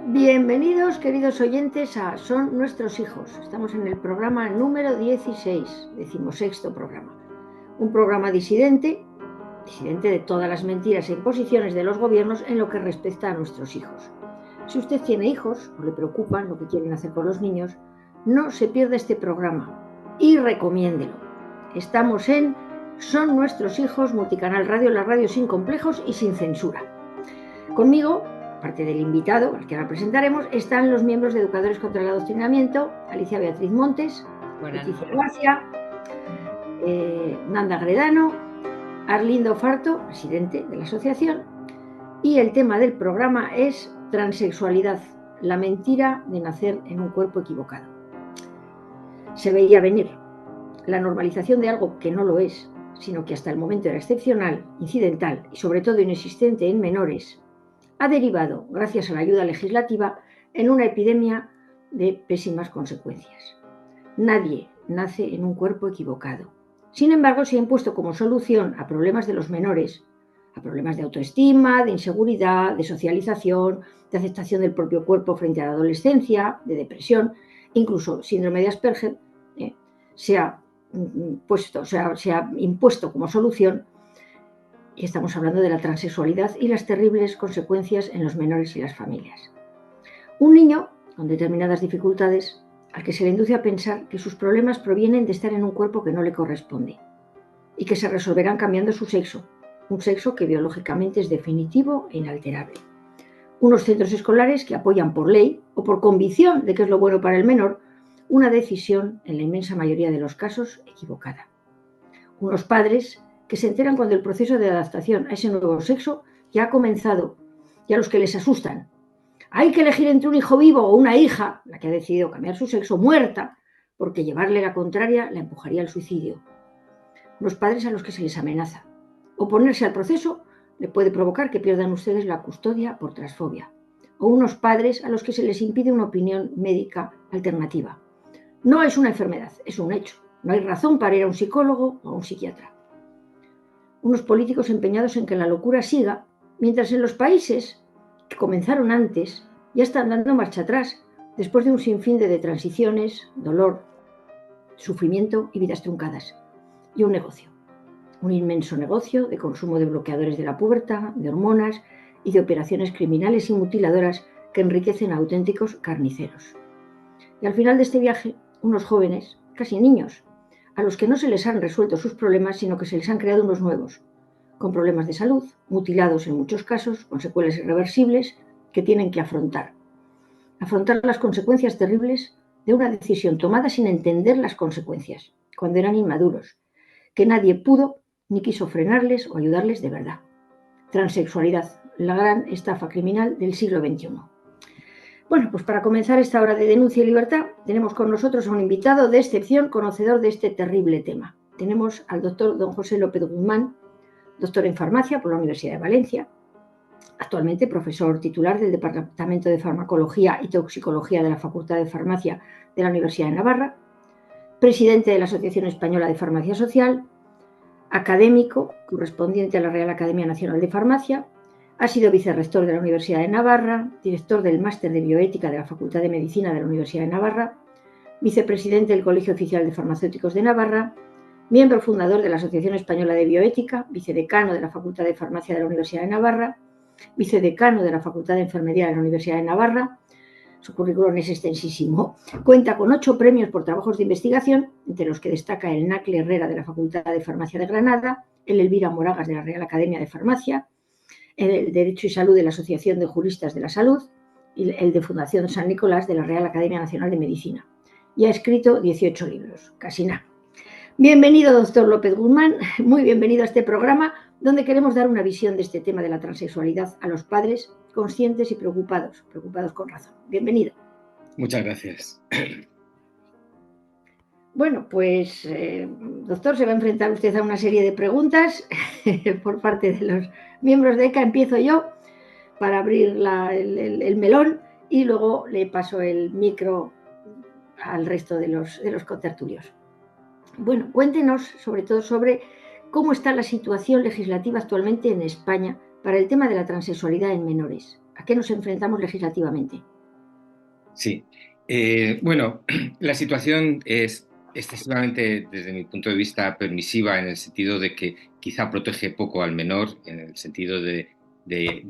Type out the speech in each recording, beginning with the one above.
Bienvenidos, queridos oyentes, a Son Nuestros Hijos. Estamos en el programa número 16, 16º programa. Un programa disidente de todas las mentiras e imposiciones de los gobiernos en lo que respecta a nuestros hijos. Si usted tiene hijos o le preocupan lo que quieren hacer con los niños, no se pierda este programa y recomiéndelo. Estamos en Son Nuestros Hijos, Multicanal Radio, la radio sin complejos y sin censura. Conmigo, aparte del invitado, al que ahora presentaremos, están los miembros de Educadores contra el Adoctrinamiento, Alicia Beatriz Montes, Leticia García, Nanda Gredano, Arlindo Farto, presidente de la asociación, y el tema del programa es transexualidad, la mentira de nacer en un cuerpo equivocado. Se veía venir la normalización de algo que no lo es, sino que hasta el momento era excepcional, incidental y sobre todo inexistente en menores, ha derivado, gracias a la ayuda legislativa, en una epidemia de pésimas consecuencias. Nadie nace en un cuerpo equivocado. Sin embargo, se ha impuesto como solución a problemas de los menores, a problemas de autoestima, de inseguridad, de socialización, de aceptación del propio cuerpo frente a la adolescencia, de depresión, incluso síndrome de Asperger, se ha impuesto como solución. Y estamos hablando de la transexualidad y las terribles consecuencias en los menores y las familias. Un niño con determinadas dificultades al que se le induce a pensar que sus problemas provienen de estar en un cuerpo que no le corresponde y que se resolverán cambiando su sexo, un sexo que biológicamente es definitivo e inalterable. Unos centros escolares que apoyan por ley o por convicción de que es lo bueno para el menor una decisión, en la inmensa mayoría de los casos, equivocada. Unos padres que se enteran cuando el proceso de adaptación a ese nuevo sexo ya ha comenzado y a los que les asustan. Hay que elegir entre un hijo vivo o una hija, la que ha decidido cambiar su sexo, muerta, porque llevarle la contraria la empujaría al suicidio. Unos padres a los que se les amenaza. Oponerse al proceso le puede provocar que pierdan ustedes la custodia por transfobia. O unos padres a los que se les impide una opinión médica alternativa. No es una enfermedad, es un hecho. No hay razón para ir a un psicólogo o a un psiquiatra. Unos políticos empeñados en que la locura siga, mientras en los países que comenzaron antes ya están dando marcha atrás, después de un sinfín de transiciones, dolor, sufrimiento y vidas truncadas. Y un negocio, un inmenso negocio de consumo de bloqueadores de la pubertad, de hormonas y de operaciones criminales y mutiladoras que enriquecen a auténticos carniceros. Y al final de este viaje, unos jóvenes, casi niños, a los que no se les han resuelto sus problemas, sino que se les han creado unos nuevos, con problemas de salud, mutilados en muchos casos, con secuelas irreversibles que tienen que afrontar las consecuencias terribles de una decisión tomada sin entender las consecuencias, cuando eran inmaduros, que nadie pudo ni quiso frenarles o ayudarles de verdad. Transexualidad, la gran estafa criminal del siglo XXI. Bueno, pues para comenzar esta hora de denuncia y libertad, tenemos con nosotros a un invitado de excepción, conocedor de este terrible tema. Tenemos al doctor don José López Guzmán, doctor en farmacia por la Universidad de Valencia, actualmente profesor titular del Departamento de Farmacología y Toxicología de la Facultad de Farmacia de la Universidad de Navarra, presidente de la Asociación Española de Farmacia Social, académico correspondiente a la Real Academia Nacional de Farmacia. Ha sido vicerrector de la Universidad de Navarra, director del Máster de Bioética de la Facultad de Medicina de la Universidad de Navarra, vicepresidente del Colegio Oficial de Farmacéuticos de Navarra, miembro fundador de la Asociación Española de Bioética, vicedecano de la Facultad de Farmacia de la Universidad de Navarra, vicedecano de la Facultad de Enfermería de la Universidad de Navarra. Su currículum es extensísimo. Cuenta con 8 premios por trabajos de investigación, entre los que destaca el Nacle Herrera de la Facultad de Farmacia de Granada, el Elvira Moragas de la Real Academia de Farmacia, el Derecho y Salud de la Asociación de Juristas de la Salud y el de Fundación San Nicolás de la Real Academia Nacional de Medicina. Y ha escrito 18 libros, casi nada. Bienvenido, doctor López Guzmán, muy bienvenido a este programa donde queremos dar una visión de este tema de la transexualidad a los padres conscientes y preocupados con razón. Bienvenido. Muchas gracias. Bueno, pues, doctor, se va a enfrentar usted a una serie de preguntas por parte de los miembros de ECA. Empiezo yo para abrir el melón y luego le paso el micro al resto de los contertulios. Bueno, cuéntenos sobre todo sobre cómo está la situación legislativa actualmente en España para el tema de la transexualidad en menores. ¿A qué nos enfrentamos legislativamente? Sí. Bueno, la situación es excesivamente, desde mi punto de vista, permisiva en el sentido de que quizá protege poco al menor, en el sentido de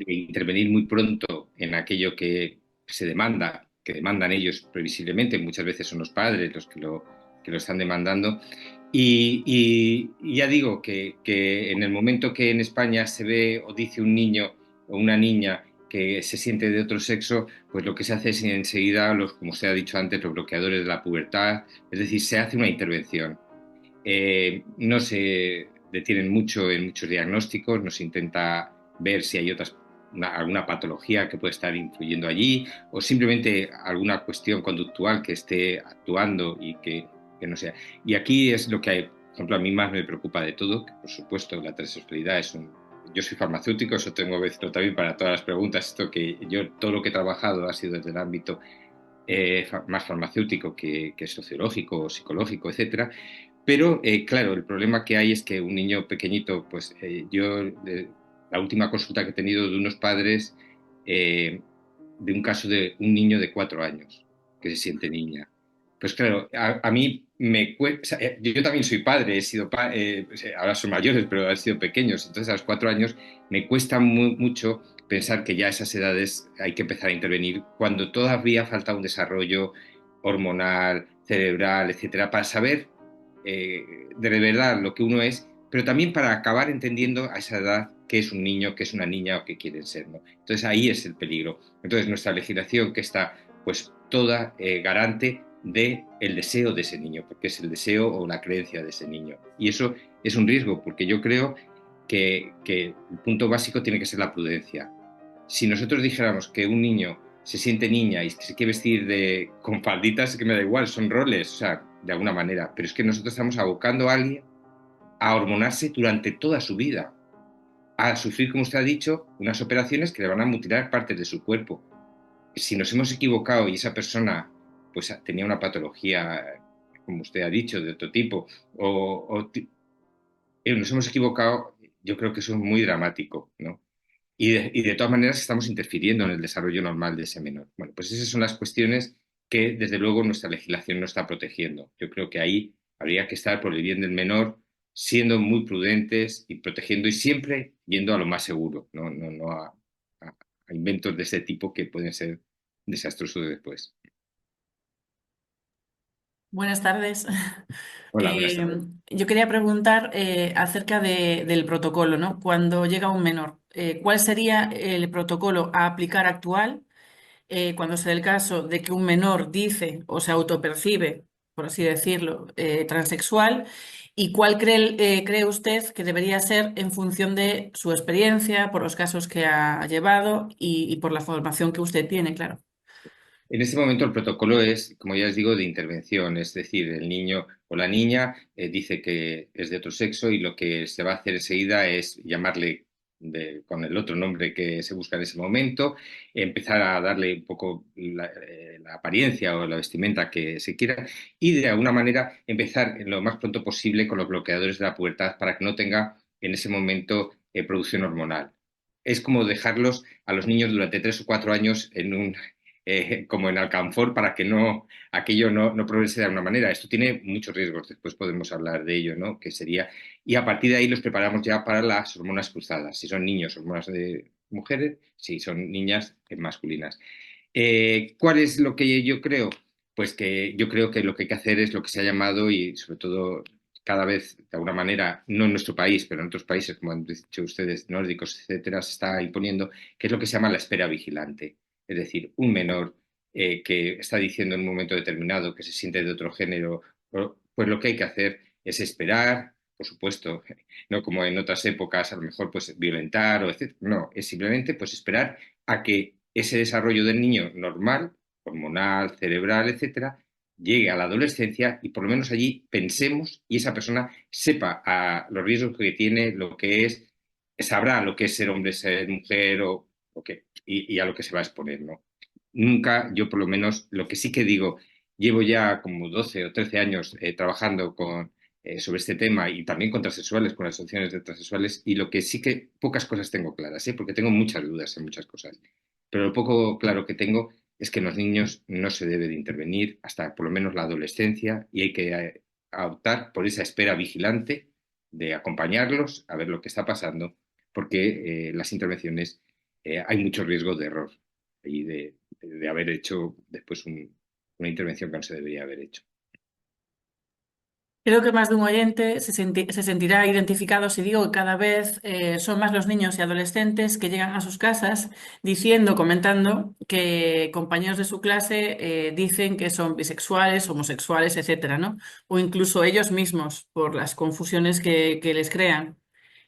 intervenir muy pronto en aquello que se demanda, que demandan ellos previsiblemente. Muchas veces son los padres los que lo están demandando. Y ya digo que en el momento que en España se ve o dice un niño o una niña que se siente de otro sexo, pues lo que se hace es enseguida, como se ha dicho antes, los bloqueadores de la pubertad, es decir, se hace una intervención. No se detienen mucho en muchos diagnósticos, no se intenta ver si hay alguna patología que puede estar influyendo allí o simplemente alguna cuestión conductual que esté actuando y que no sea. Y aquí es lo que hay, por ejemplo, a mí más me preocupa de todo, que por supuesto la transexualidad es un... Yo soy farmacéutico, eso tengo que decirlo también para todas las preguntas, esto que yo todo lo que he trabajado ha sido desde el ámbito más farmacéutico que sociológico, psicológico, etcétera. Pero claro, el problema que hay es que un niño pequeñito, pues la última consulta que he tenido de unos padres, de un caso de un niño de 4 años que se siente niña. Pues claro, a mí me cuesta, o sea, yo también soy padre, he sido pues, ahora son mayores, pero han sido pequeños, entonces a los 4 años me cuesta mucho pensar que ya a esas edades hay que empezar a intervenir cuando todavía falta un desarrollo hormonal, cerebral, etcétera, para saber de verdad lo que uno es, pero también para acabar entendiendo a esa edad qué es un niño, qué es una niña o qué quieren ser, ¿no? Entonces ahí es el peligro. Entonces nuestra legislación que está pues toda garante de el deseo de ese niño, porque es el deseo o la creencia de ese niño. Y eso es un riesgo, porque yo creo que el punto básico tiene que ser la prudencia. Si nosotros dijéramos que un niño se siente niña y se quiere vestir con falditas, que me da igual, son roles, o sea, de alguna manera, pero es que nosotros estamos abocando a alguien a hormonarse durante toda su vida, a sufrir, como usted ha dicho, unas operaciones que le van a mutilar partes de su cuerpo. Si nos hemos equivocado y esa persona pues tenía una patología, como usted ha dicho, de otro tipo, nos hemos equivocado, yo creo que eso es muy dramático, ¿no? Y de todas maneras estamos interfiriendo en el desarrollo normal de ese menor. Bueno, pues esas son las cuestiones que desde luego nuestra legislación no está protegiendo. Yo creo que ahí habría que estar por el bien del menor, siendo muy prudentes y protegiendo y siempre yendo a lo más seguro, no a inventos de ese tipo que pueden ser desastrosos después. Buenas tardes. Hola, buenas tardes. Yo quería preguntar acerca del protocolo, ¿no? Cuando llega un menor, ¿cuál sería el protocolo a aplicar actual cuando se da el caso de que un menor dice o se autopercibe, por así decirlo, transexual? ¿Y cuál cree usted que debería ser en función de su experiencia, por los casos que ha llevado y por la formación que usted tiene, claro? En este momento el protocolo es, como ya les digo, de intervención, es decir, el niño o la niña dice que es de otro sexo y lo que se va a hacer enseguida es llamarle con el otro nombre que se busca en ese momento, empezar a darle un poco la apariencia o la vestimenta que se quiera y de alguna manera empezar lo más pronto posible con los bloqueadores de la pubertad para que no tenga en ese momento producción hormonal. Es como dejarlos a los niños durante 3 o 4 años como en alcanfor para que aquello no progrese de alguna manera. Esto tiene muchos riesgos, después podemos hablar de ello, ¿no? Que sería, y a partir de ahí los preparamos ya para las hormonas cruzadas. Si son niños, hormonas de mujeres, si son niñas, masculinas. ¿Cuál es lo que yo creo? Pues que yo creo que lo que hay que hacer es lo que se ha llamado y sobre todo cada vez, de alguna manera, no en nuestro país, pero en otros países, como han dicho ustedes, nórdicos, etcétera, se está imponiendo, que es lo que se llama la espera vigilante. Es decir, un menor que está diciendo en un momento determinado que se siente de otro género, pues lo que hay que hacer es esperar, por supuesto, no como en otras épocas, a lo mejor pues violentar o etcétera. No, es simplemente pues esperar a que ese desarrollo del niño normal, hormonal, cerebral, etcétera, llegue a la adolescencia y por lo menos allí pensemos y esa persona sepa los riesgos que tiene, lo que es, sabrá lo que es ser hombre, ser mujer y a lo que se va a exponer, ¿no? Nunca, yo por lo menos, lo que sí que digo, llevo ya como 12 o 13 años trabajando sobre este tema y también con transexuales, con las asociaciones de transexuales, y lo que sí que pocas cosas tengo claras, porque tengo muchas dudas en muchas cosas, pero lo poco claro que tengo es que en los niños no se debe de intervenir hasta por lo menos la adolescencia y hay que optar por esa espera vigilante de acompañarlos a ver lo que está pasando, porque las intervenciones hay mucho riesgo de error y de haber hecho después una intervención que no se debería haber hecho. Creo que más de un oyente se sentirá identificado si digo que cada vez son más los niños y adolescentes que llegan a sus casas diciendo, comentando que compañeros de su clase dicen que son bisexuales, homosexuales, etcétera, ¿no? O incluso ellos mismos por las confusiones que les crean.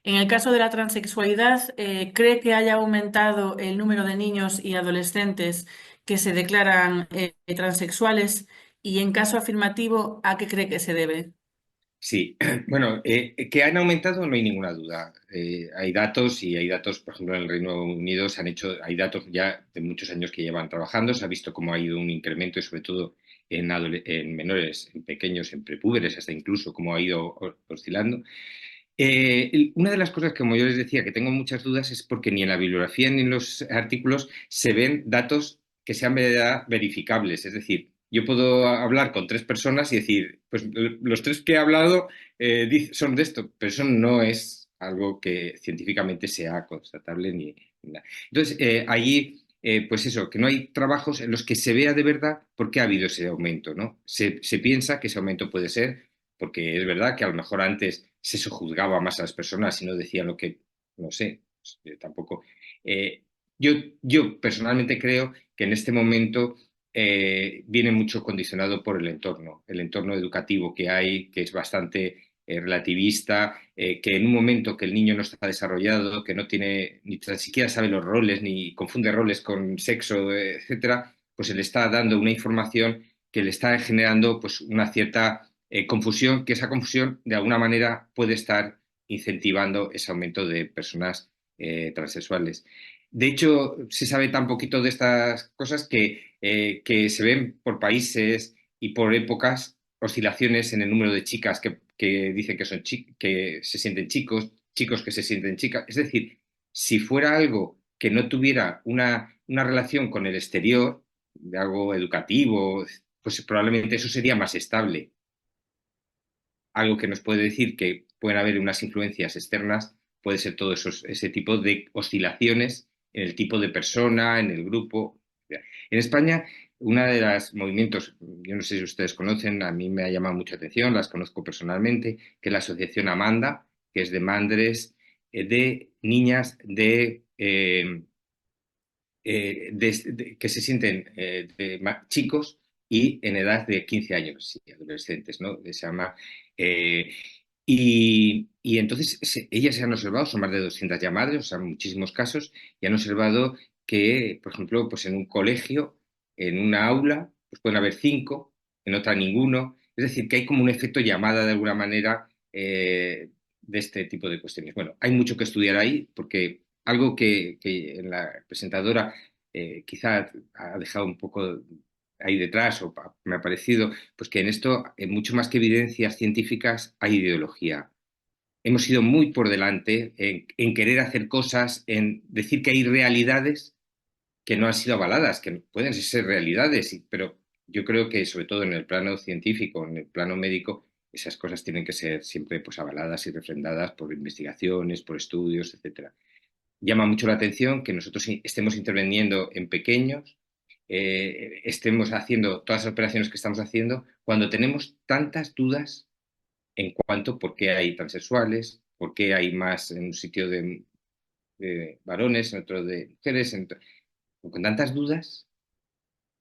En el caso de la transexualidad, ¿cree que haya aumentado el número de niños y adolescentes que se declaran transexuales? Y en caso afirmativo, ¿a qué cree que se debe? Sí, bueno, que han aumentado no hay ninguna duda. Hay datos y hay datos, por ejemplo, en el Reino Unido hay datos ya de muchos años que llevan trabajando, se ha visto cómo ha ido un incremento y sobre todo en menores, en pequeños, en prepúberes, hasta incluso cómo ha ido oscilando. Una de las cosas que, como yo les decía, que tengo muchas dudas es porque ni en la bibliografía ni en los artículos se ven datos que sean verificables. Es decir, yo puedo hablar con 3 personas y decir, pues los 3 que he hablado son de esto, pero eso no es algo que científicamente sea constatable ni nada. Entonces, allí, pues eso, que no hay trabajos en los que se vea de verdad por qué ha habido ese aumento, ¿no? Se piensa que ese aumento puede ser porque es verdad que a lo mejor antes se sojuzgaba más a las personas y no decían lo que, no sé, tampoco. Eh, yo, yo personalmente creo que en este momento viene mucho condicionado por el entorno educativo que hay, que es bastante relativista, que en un momento que el niño no está desarrollado, que no tiene, ni tan siquiera sabe los roles, ni confunde roles con sexo, etcétera, pues se le está dando una información que le está generando pues una cierta confusión, que esa confusión de alguna manera puede estar incentivando ese aumento de personas transexuales. De hecho, se sabe tan poquito de estas cosas que se ven por países y por épocas oscilaciones en el número de chicas que dicen que, que se sienten chicos, chicos que se sienten chicas. Es decir, si fuera algo que no tuviera una relación con el exterior, de algo educativo, pues probablemente eso sería más estable. Algo que nos puede decir que pueden haber unas influencias externas, puede ser todo ese tipo de oscilaciones en el tipo de persona, en el grupo. En España, una de los movimientos, yo no sé si ustedes conocen, a mí me ha llamado mucha atención, las conozco personalmente, que es la Asociación Amanda, que es de madres de niñas que se sienten chicos y en edad de 15 años, sí, adolescentes, ¿no? Se llama. eh, y entonces ellas se han observado, son más de 200 ya madres, o sea, muchísimos casos, y han observado que, por ejemplo, pues en un colegio, en una aula, pues pueden haber 5, en otra ninguno. Es decir, que hay como un efecto llamada de alguna manera de este tipo de cuestiones. Bueno, hay mucho que estudiar ahí, porque algo que en la presentadora quizá ha dejado un poco ahí detrás o me ha parecido, pues que en esto, mucho más que evidencias científicas, hay ideología. Hemos ido muy por delante en querer hacer cosas, en decir que hay realidades que no han sido avaladas, que pueden ser realidades, pero yo creo que sobre todo en el plano científico, en el plano médico, esas cosas tienen que ser siempre pues avaladas y refrendadas por investigaciones, por estudios, etcétera. Llama mucho la atención que nosotros estemos interviniendo en pequeños, estemos haciendo todas las operaciones que estamos haciendo, cuando tenemos tantas dudas en cuanto a por qué hay transexuales, por qué hay más en un sitio de varones, en otro de mujeres, con tantas dudas,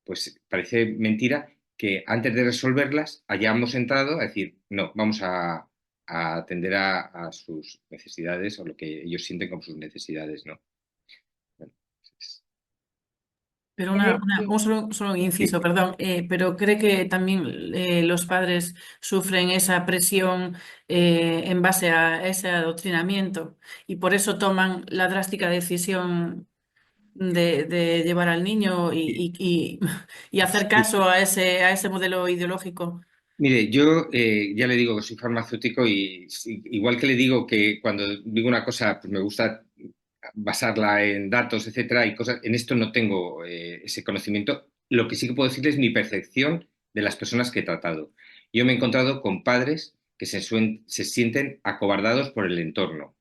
pues parece mentira que antes de resolverlas hayamos entrado a decir, no, vamos a atender a sus necesidades o lo que ellos sienten como sus necesidades, ¿no? Bueno, es- Pero Eh, solo un inciso, sí. perdón, pero ¿cree que también los padres sufren esa presión en base a ese adoctrinamiento y por eso toman la drástica decisión de llevar al niño y hacer Sí. caso a ese modelo ideológico? Mire, yo ya le digo que soy farmacéutico y igual que le digo que cuando digo una cosa, pues me gusta basarla en datos, etcétera, y cosas, en esto no tengo ese conocimiento. lo que sí que puedo decir es mi percepción de las personas que he tratado. Yo me he encontrado con padres que se sienten acobardados por el entorno.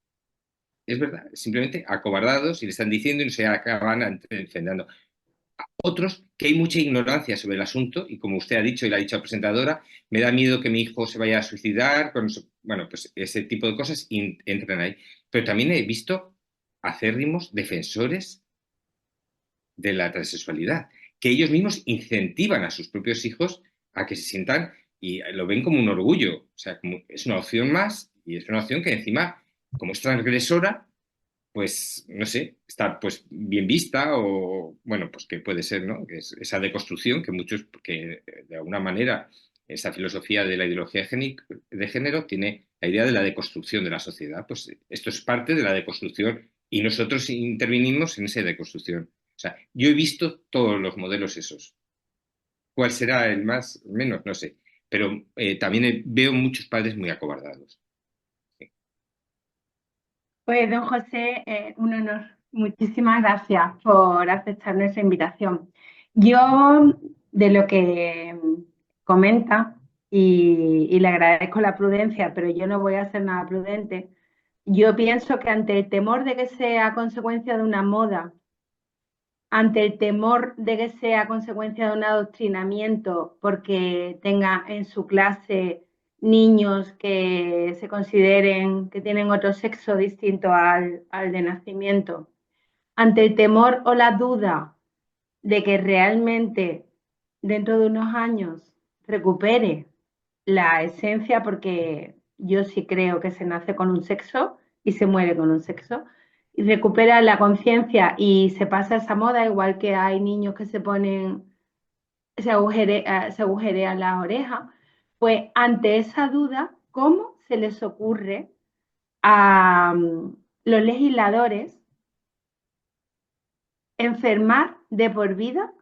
Es verdad, simplemente acobardados y le están diciendo y se acaban defendiendo. Otros que hay mucha ignorancia sobre el asunto y como usted ha dicho y le ha dicho la presentadora, me da miedo que mi hijo se vaya a suicidar, bueno, pues ese tipo de cosas entran ahí. Pero también he visto acérrimos defensores de la transexualidad, que ellos mismos incentivan a sus propios hijos a que se sientan y lo ven como un orgullo. O sea, como es una opción más y es una opción que encima, como es transgresora, pues, no sé, está pues bien vista o, bueno, pues que puede ser, ¿no? Que es esa deconstrucción que muchos, porque de alguna manera esa filosofía de la ideología de género tiene la idea de la deconstrucción de la sociedad. Pues esto es parte de la deconstrucción y nosotros intervinimos en esa deconstrucción. O sea, yo he visto todos los modelos esos. ¿Cuál será el más, menos? No sé. Pero también veo muchos padres muy acobardados. Pues, don José, un honor. Muchísimas gracias por aceptar nuestra invitación. Yo, de lo que comenta, y le agradezco la prudencia, pero yo no voy a ser nada prudente, yo pienso que ante el temor de que sea consecuencia de una moda, ante el temor de que sea consecuencia de un adoctrinamiento porque tenga en su clase niños que se consideren que tienen otro sexo distinto al de nacimiento, ante el temor o la duda de que realmente dentro de unos años recupere la esencia, porque yo sí creo que se nace con un sexo y se muere con un sexo, y recupera la conciencia y se pasa esa moda, igual que hay niños que se ponen, se agujerean las orejas, pues ante esa duda, ¿cómo se les ocurre a los legisladores enfermar de por vida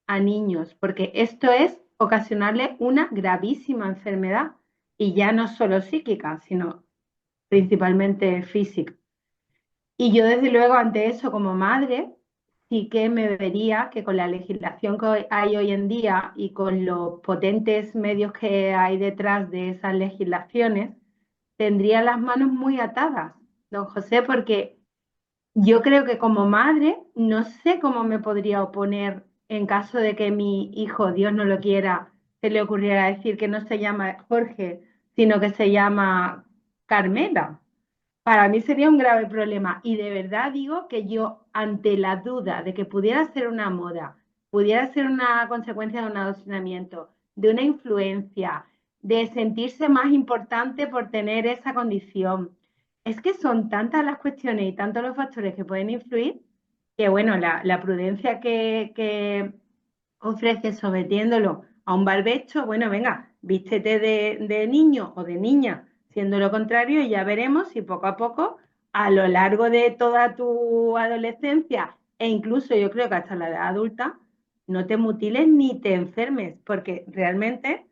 a niños? Porque esto es ocasionarle una gravísima enfermedad y ya no solo psíquica, sino principalmente física. Y yo desde luego ante eso como madre sí que me vería que con la legislación que hay hoy en día y con los potentes medios que hay detrás de esas legislaciones, tendría las manos muy atadas, don José, porque yo creo que como madre no sé cómo me podría oponer en caso de que mi hijo, Dios no lo quiera, se le ocurriera decir que no se llama Jorge, sino que se llama Carmela. Para mí sería un grave problema y de verdad digo que yo ante la duda de que pudiera ser una moda, pudiera ser una consecuencia de un adoctrinamiento, de una influencia, de sentirse más importante por tener esa condición, es que son tantas las cuestiones y tantos los factores que pueden influir que bueno, la prudencia que ofrece sometiéndolo a un barbecho, bueno, venga, vístete de niño o de niña, siendo lo contrario, y ya veremos si poco a poco, a lo largo de toda tu adolescencia, e incluso yo creo que hasta la edad adulta, no te mutiles ni te enfermes, porque realmente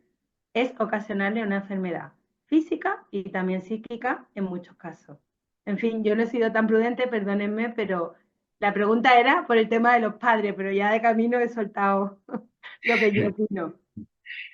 es ocasionarle una enfermedad física y también psíquica en muchos casos. En fin, yo no he sido tan prudente, perdónenme, pero la pregunta era por el tema de los padres, pero ya de camino he soltado lo que yo opino.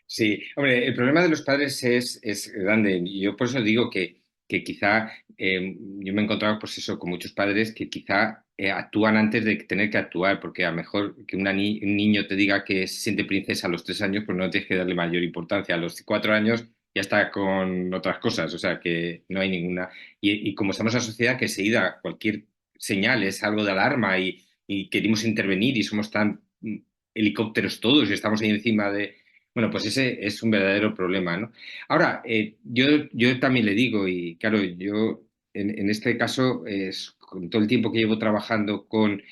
Sí, hombre, el problema de los padres es grande. Y yo por eso digo que quizá yo me he encontrado pues eso, con muchos padres que quizá actúan antes de tener que actuar, porque a lo mejor que un niño te diga que se siente princesa a los 3 años, pues no tienes que darle mayor importancia. A los 4 años ya está con otras cosas, o sea que no hay ninguna. Y como estamos en una sociedad que enseguida cualquier señal es algo de alarma y queremos intervenir y somos tan helicópteros todos y estamos ahí encima de bueno, pues ese es un verdadero problema, ¿no? Ahora, yo también le digo, y claro, yo en este caso, con todo el tiempo que llevo trabajando con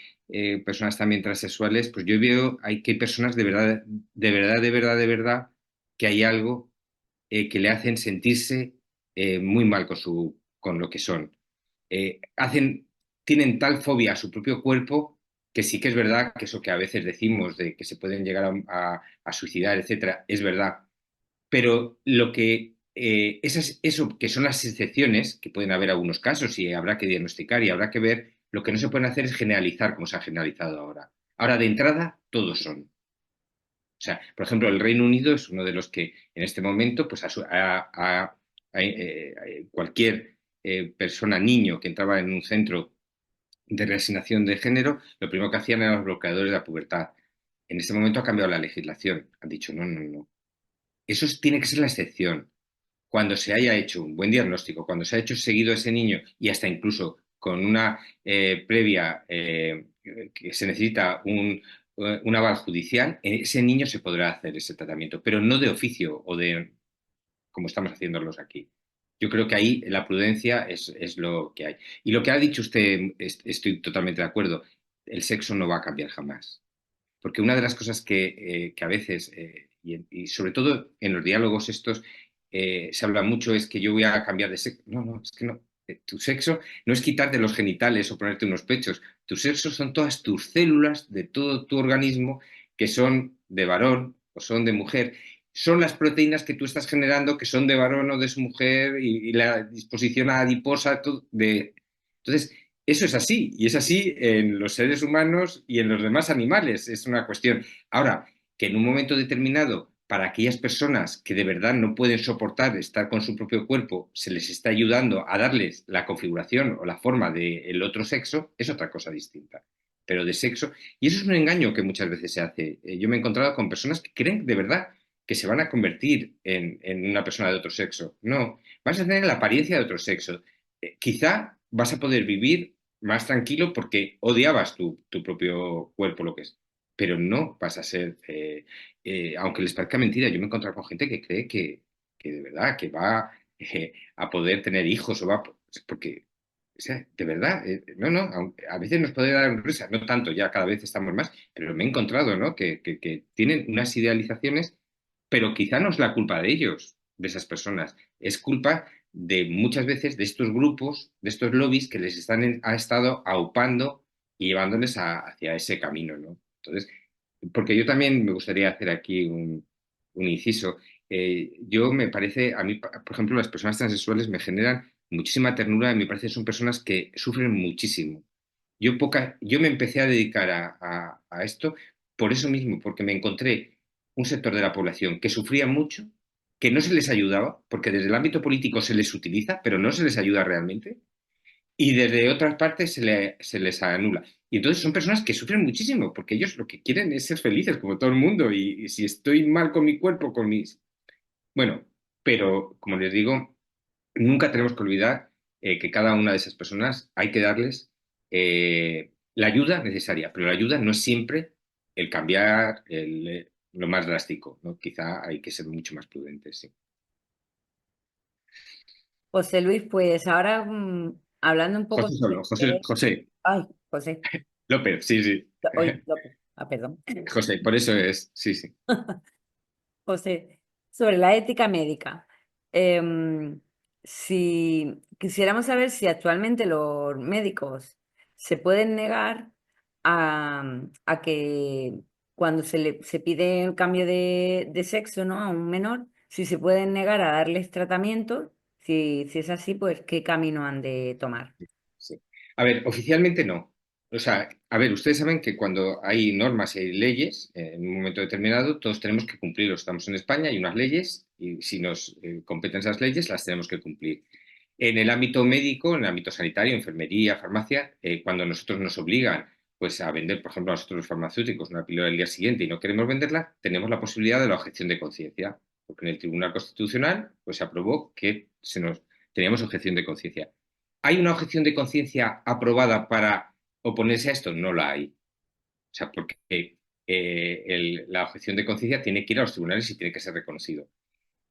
personas también transexuales, pues yo veo que hay personas de verdad, de verdad, de verdad, de verdad, que hay algo que le hacen sentirse muy mal con lo que son. Hacen, tienen tal fobia a su propio cuerpo que sí que es verdad que eso que a veces decimos de que se pueden llegar a suicidar, etcétera, es verdad. Pero lo que eso que son las excepciones, que pueden haber algunos casos y habrá que diagnosticar y habrá que ver, lo que no se puede hacer es generalizar como se ha generalizado ahora. Ahora, de entrada, todos son. sea, por ejemplo, el Reino Unido es uno de los que en este momento, pues cualquier persona, niño que entraba en un centro de reasignación de género, lo primero que hacían eran los bloqueadores de la pubertad. En este momento ha cambiado la legislación. Han dicho, no, no, no. Eso tiene que ser la excepción. Cuando se haya hecho un buen diagnóstico, cuando se ha hecho seguido a ese niño y hasta incluso con una previa que se necesita un aval judicial, ese niño se podrá hacer ese tratamiento, pero no de oficio o de como estamos haciéndolos aquí. Yo creo que ahí la prudencia es lo que hay. Y lo que ha dicho usted, estoy totalmente de acuerdo, el sexo no va a cambiar jamás. Porque una de las cosas que a veces, y sobre todo en los diálogos estos, se habla mucho es que yo voy a cambiar de sexo. No, no, es que no. Tu sexo no es quitarte los genitales o ponerte unos pechos. Tu sexo son todas tus células de todo tu organismo que son de varón o son de mujer. Son las proteínas que tú estás generando que son de varón o de su mujer y la disposición adiposa de... Entonces, eso es así, y es así en los seres humanos y en los demás animales, es una cuestión. Ahora, que en un momento determinado, para aquellas personas que de verdad no pueden soportar estar con su propio cuerpo, se les está ayudando a darles la configuración o la forma del otro sexo, es otra cosa distinta. Pero de sexo, y eso es un engaño que muchas veces se hace. Yo me he encontrado con personas que creen de verdad que se van a convertir en una persona de otro sexo. No, vas a tener la apariencia de otro sexo. Quizá vas a poder vivir más tranquilo porque odiabas tu propio cuerpo, lo que es. Pero no vas a ser, aunque les parezca mentira, yo me he encontrado con gente que cree que de verdad, que va a poder tener hijos o va, porque, o sea, de verdad, no, no, a veces nos puede dar risa, no tanto, ya cada vez estamos más, pero me he encontrado, ¿no? Que tienen unas idealizaciones, pero quizá no es la culpa de ellos, de esas personas, es culpa de muchas veces de estos grupos, de estos lobbies que les ha estado aupando y llevándoles hacia ese camino, ¿no? Entonces, porque yo también me gustaría hacer aquí un inciso. Yo me parece, a mí, por ejemplo, las personas transexuales me generan muchísima ternura y me parece que son personas que sufren muchísimo. Yo me empecé a dedicar a esto por eso mismo, porque me encontré un sector de la población que sufría mucho, que no se les ayudaba, porque desde el ámbito político se les utiliza, pero no se les ayuda realmente, y desde otras partes se les anula. Y entonces son personas que sufren muchísimo, porque ellos lo que quieren es ser felices, como todo el mundo, y si estoy mal con mi cuerpo, con mis... Bueno, pero como les digo, nunca tenemos que olvidar que cada una de esas personas hay que darles la ayuda necesaria, pero la ayuda no es siempre el cambiar lo más drástico, ¿no? Quizá hay que ser mucho más prudentes, sí. José Luis, pues ahora hablando un poco José solo, sobre José, esto. José Ay, José, López, sí, sí. hoy López, perdón. José, por eso es, sí, sí. José, sobre la ética médica. Em, si quisiéramos saber si actualmente los médicos se pueden negar a que cuando se pide el cambio de sexo, ¿no? A un menor, si se pueden negar a darles tratamiento, si es así, pues qué camino han de tomar. Sí. A ver, oficialmente no. O sea, a ver, ustedes saben que cuando hay normas y hay leyes, en un momento determinado, todos tenemos que cumplirlos. Estamos en España, hay unas leyes y si nos competen esas leyes, las tenemos que cumplir. En el ámbito médico, en el ámbito sanitario, enfermería, farmacia, cuando nosotros nos obligan pues, a vender, por ejemplo, a nosotros los farmacéuticos una píldora el día siguiente y no queremos venderla, tenemos la posibilidad de la objeción de conciencia. Porque en el Tribunal Constitucional pues, se aprobó que teníamos objeción de conciencia. ¿Hay una objeción de conciencia aprobada para oponerse a esto? No la hay. O sea, porque la objeción de conciencia tiene que ir a los tribunales y tiene que ser reconocido.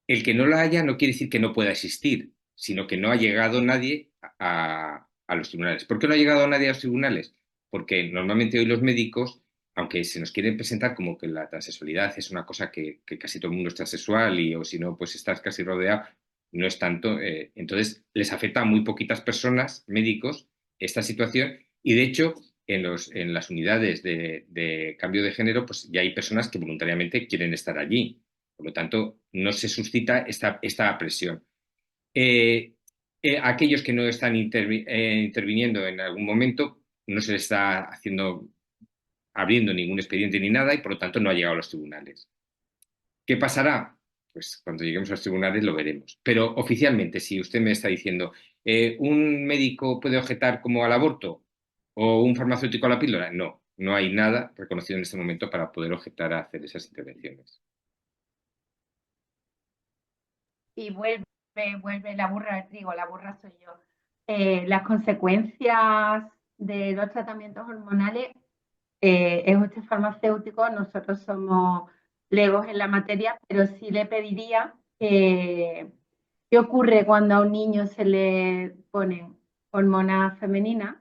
El que no la haya no quiere decir que no pueda existir, sino que no ha llegado nadie a los tribunales. ¿Por qué no ha llegado nadie a los tribunales? Porque normalmente hoy los médicos, aunque se nos quieren presentar como que la transexualidad es una cosa que casi todo el mundo es transexual o si no, pues estás casi rodeado, no es tanto. Entonces, les afecta a muy poquitas personas, médicos, esta situación y de hecho en las unidades de cambio de género, pues ya hay personas que voluntariamente quieren estar allí. Por lo tanto, no se suscita esta presión. Aquellos que no están interviniendo en algún momento, no se les está abriendo ningún expediente ni nada y por lo tanto no ha llegado a los tribunales. ¿Qué pasará? Pues cuando lleguemos a los tribunales lo veremos. Pero oficialmente, si usted me está diciendo, ¿un médico puede objetar como al aborto o un farmacéutico a la píldora? No, no hay nada reconocido en este momento para poder objetar a hacer esas intervenciones. Y vuelve la burra al trigo, la burra soy yo. Las consecuencias de los tratamientos hormonales, es usted farmacéutico, nosotros somos legos en la materia, pero sí le pediría qué ocurre cuando a un niño se le ponen hormonas femeninas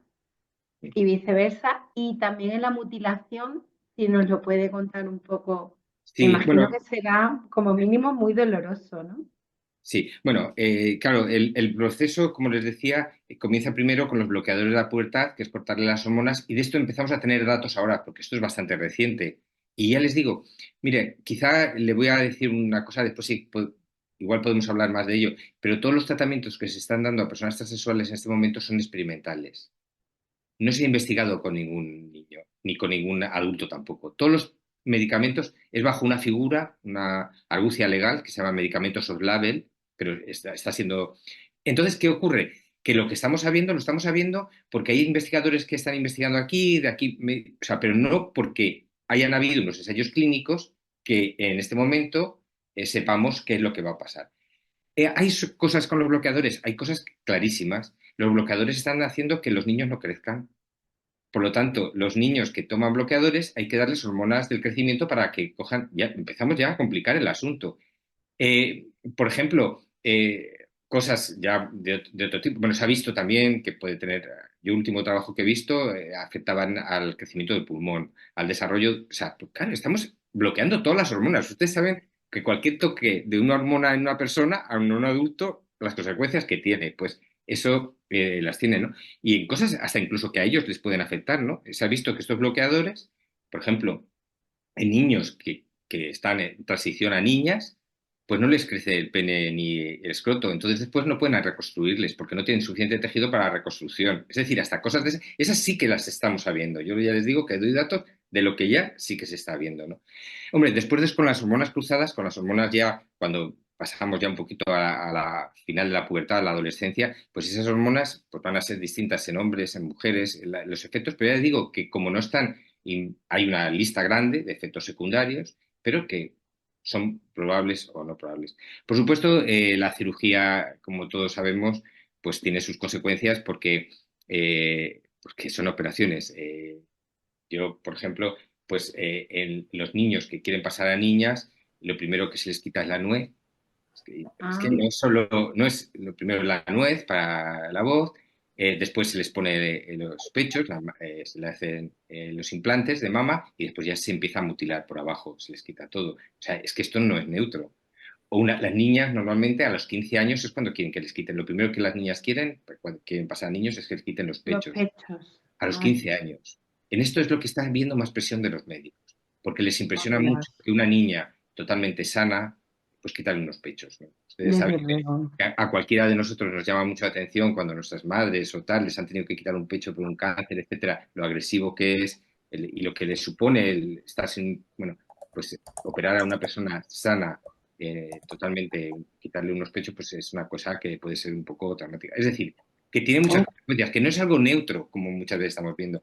y viceversa, y también en la mutilación, si nos lo puede contar un poco. Me Sí, imagino bueno, que será como mínimo muy doloroso, ¿no? sí, bueno, claro, el proceso, como les decía, comienza primero con los bloqueadores de la pubertad, que es cortarle las hormonas, y de esto empezamos a tener datos ahora, porque esto es bastante reciente. Y ya les digo, mire, quizá le voy a decir una cosa, después sí, igual podemos hablar más de ello, pero todos los tratamientos que se están dando a personas transexuales en este momento son experimentales. No se ha investigado con ningún niño, ni con ningún adulto tampoco. Todos los medicamentos es bajo una figura, una argucia legal que se llama medicamentos off-label, pero está siendo... Entonces, ¿qué ocurre? Que lo que estamos sabiendo lo estamos sabiendo porque hay investigadores que están investigando aquí, de aquí, o sea, pero no porque hayan habido unos ensayos clínicos que en este momento sepamos qué es lo que va a pasar. Hay cosas con los bloqueadores, hay cosas clarísimas. Los bloqueadores están haciendo que los niños no crezcan. Por lo tanto, los niños que toman bloqueadores hay que darles hormonas del crecimiento para que cojan, ya empezamos ya a complicar el asunto. Por ejemplo, cosas ya de otro tipo. Bueno, se ha visto también que puede tener, yo el último trabajo que he visto, afectaban al crecimiento del pulmón, al desarrollo, o sea, pues, claro, estamos bloqueando todas las hormonas. Ustedes saben que cualquier toque de una hormona en una persona, a un adulto, las consecuencias que tiene, pues eso las tiene, ¿no? Y en cosas hasta incluso que a ellos les pueden afectar, ¿no? Se ha visto que estos bloqueadores, por ejemplo, en niños que están en transición a niñas, pues no les crece el pene ni el escroto, entonces después no pueden reconstruirles porque no tienen suficiente tejido para la reconstrucción. Es decir, hasta cosas de esas sí que las estamos sabiendo. Yo ya les digo que doy datos de lo que ya sí que se está viendo, ¿no? Hombre, después con las hormonas cruzadas, con las hormonas ya cuando pasamos ya un poquito a la final de la pubertad, a la adolescencia, pues esas hormonas pues van a ser distintas en hombres, en mujeres, los efectos, pero ya digo que como no están, y hay una lista grande de efectos secundarios, pero que son probables o no probables. Por supuesto, la cirugía, como todos sabemos, pues tiene sus consecuencias porque son operaciones. Yo, por ejemplo, pues en los niños que quieren pasar a niñas, lo primero que se les quita es la nuez. Es que no es solo, no es lo primero la nuez para la voz, después se les pone los pechos, se le hacen los implantes de mama y después ya se empieza a mutilar por abajo, se les quita todo. O sea, es que esto no es neutro. Las niñas normalmente a los 15 años es cuando quieren que les quiten. Lo primero que las niñas quieren, pues, cuando quieren pasar a niños, es que les quiten los Los pechos pechos. a los Ay, 15 años. En esto es lo que está viendo más presión de los médicos, porque les por impresiona mucho Dios, que una niña totalmente sana, pues quitarle unos pechos, ¿no? Ustedes saben desde luego. que a cualquiera de nosotros nos llama mucho la atención cuando nuestras madres o tal les han tenido que quitar un pecho por un cáncer, etcétera, lo agresivo que es y lo que les supone el estar sin, bueno, pues operar a una persona sana, totalmente, quitarle unos pechos, pues es una cosa que puede ser un poco traumática. Es decir, que tiene muchas consecuencias, que no es algo neutro, como muchas veces estamos viendo.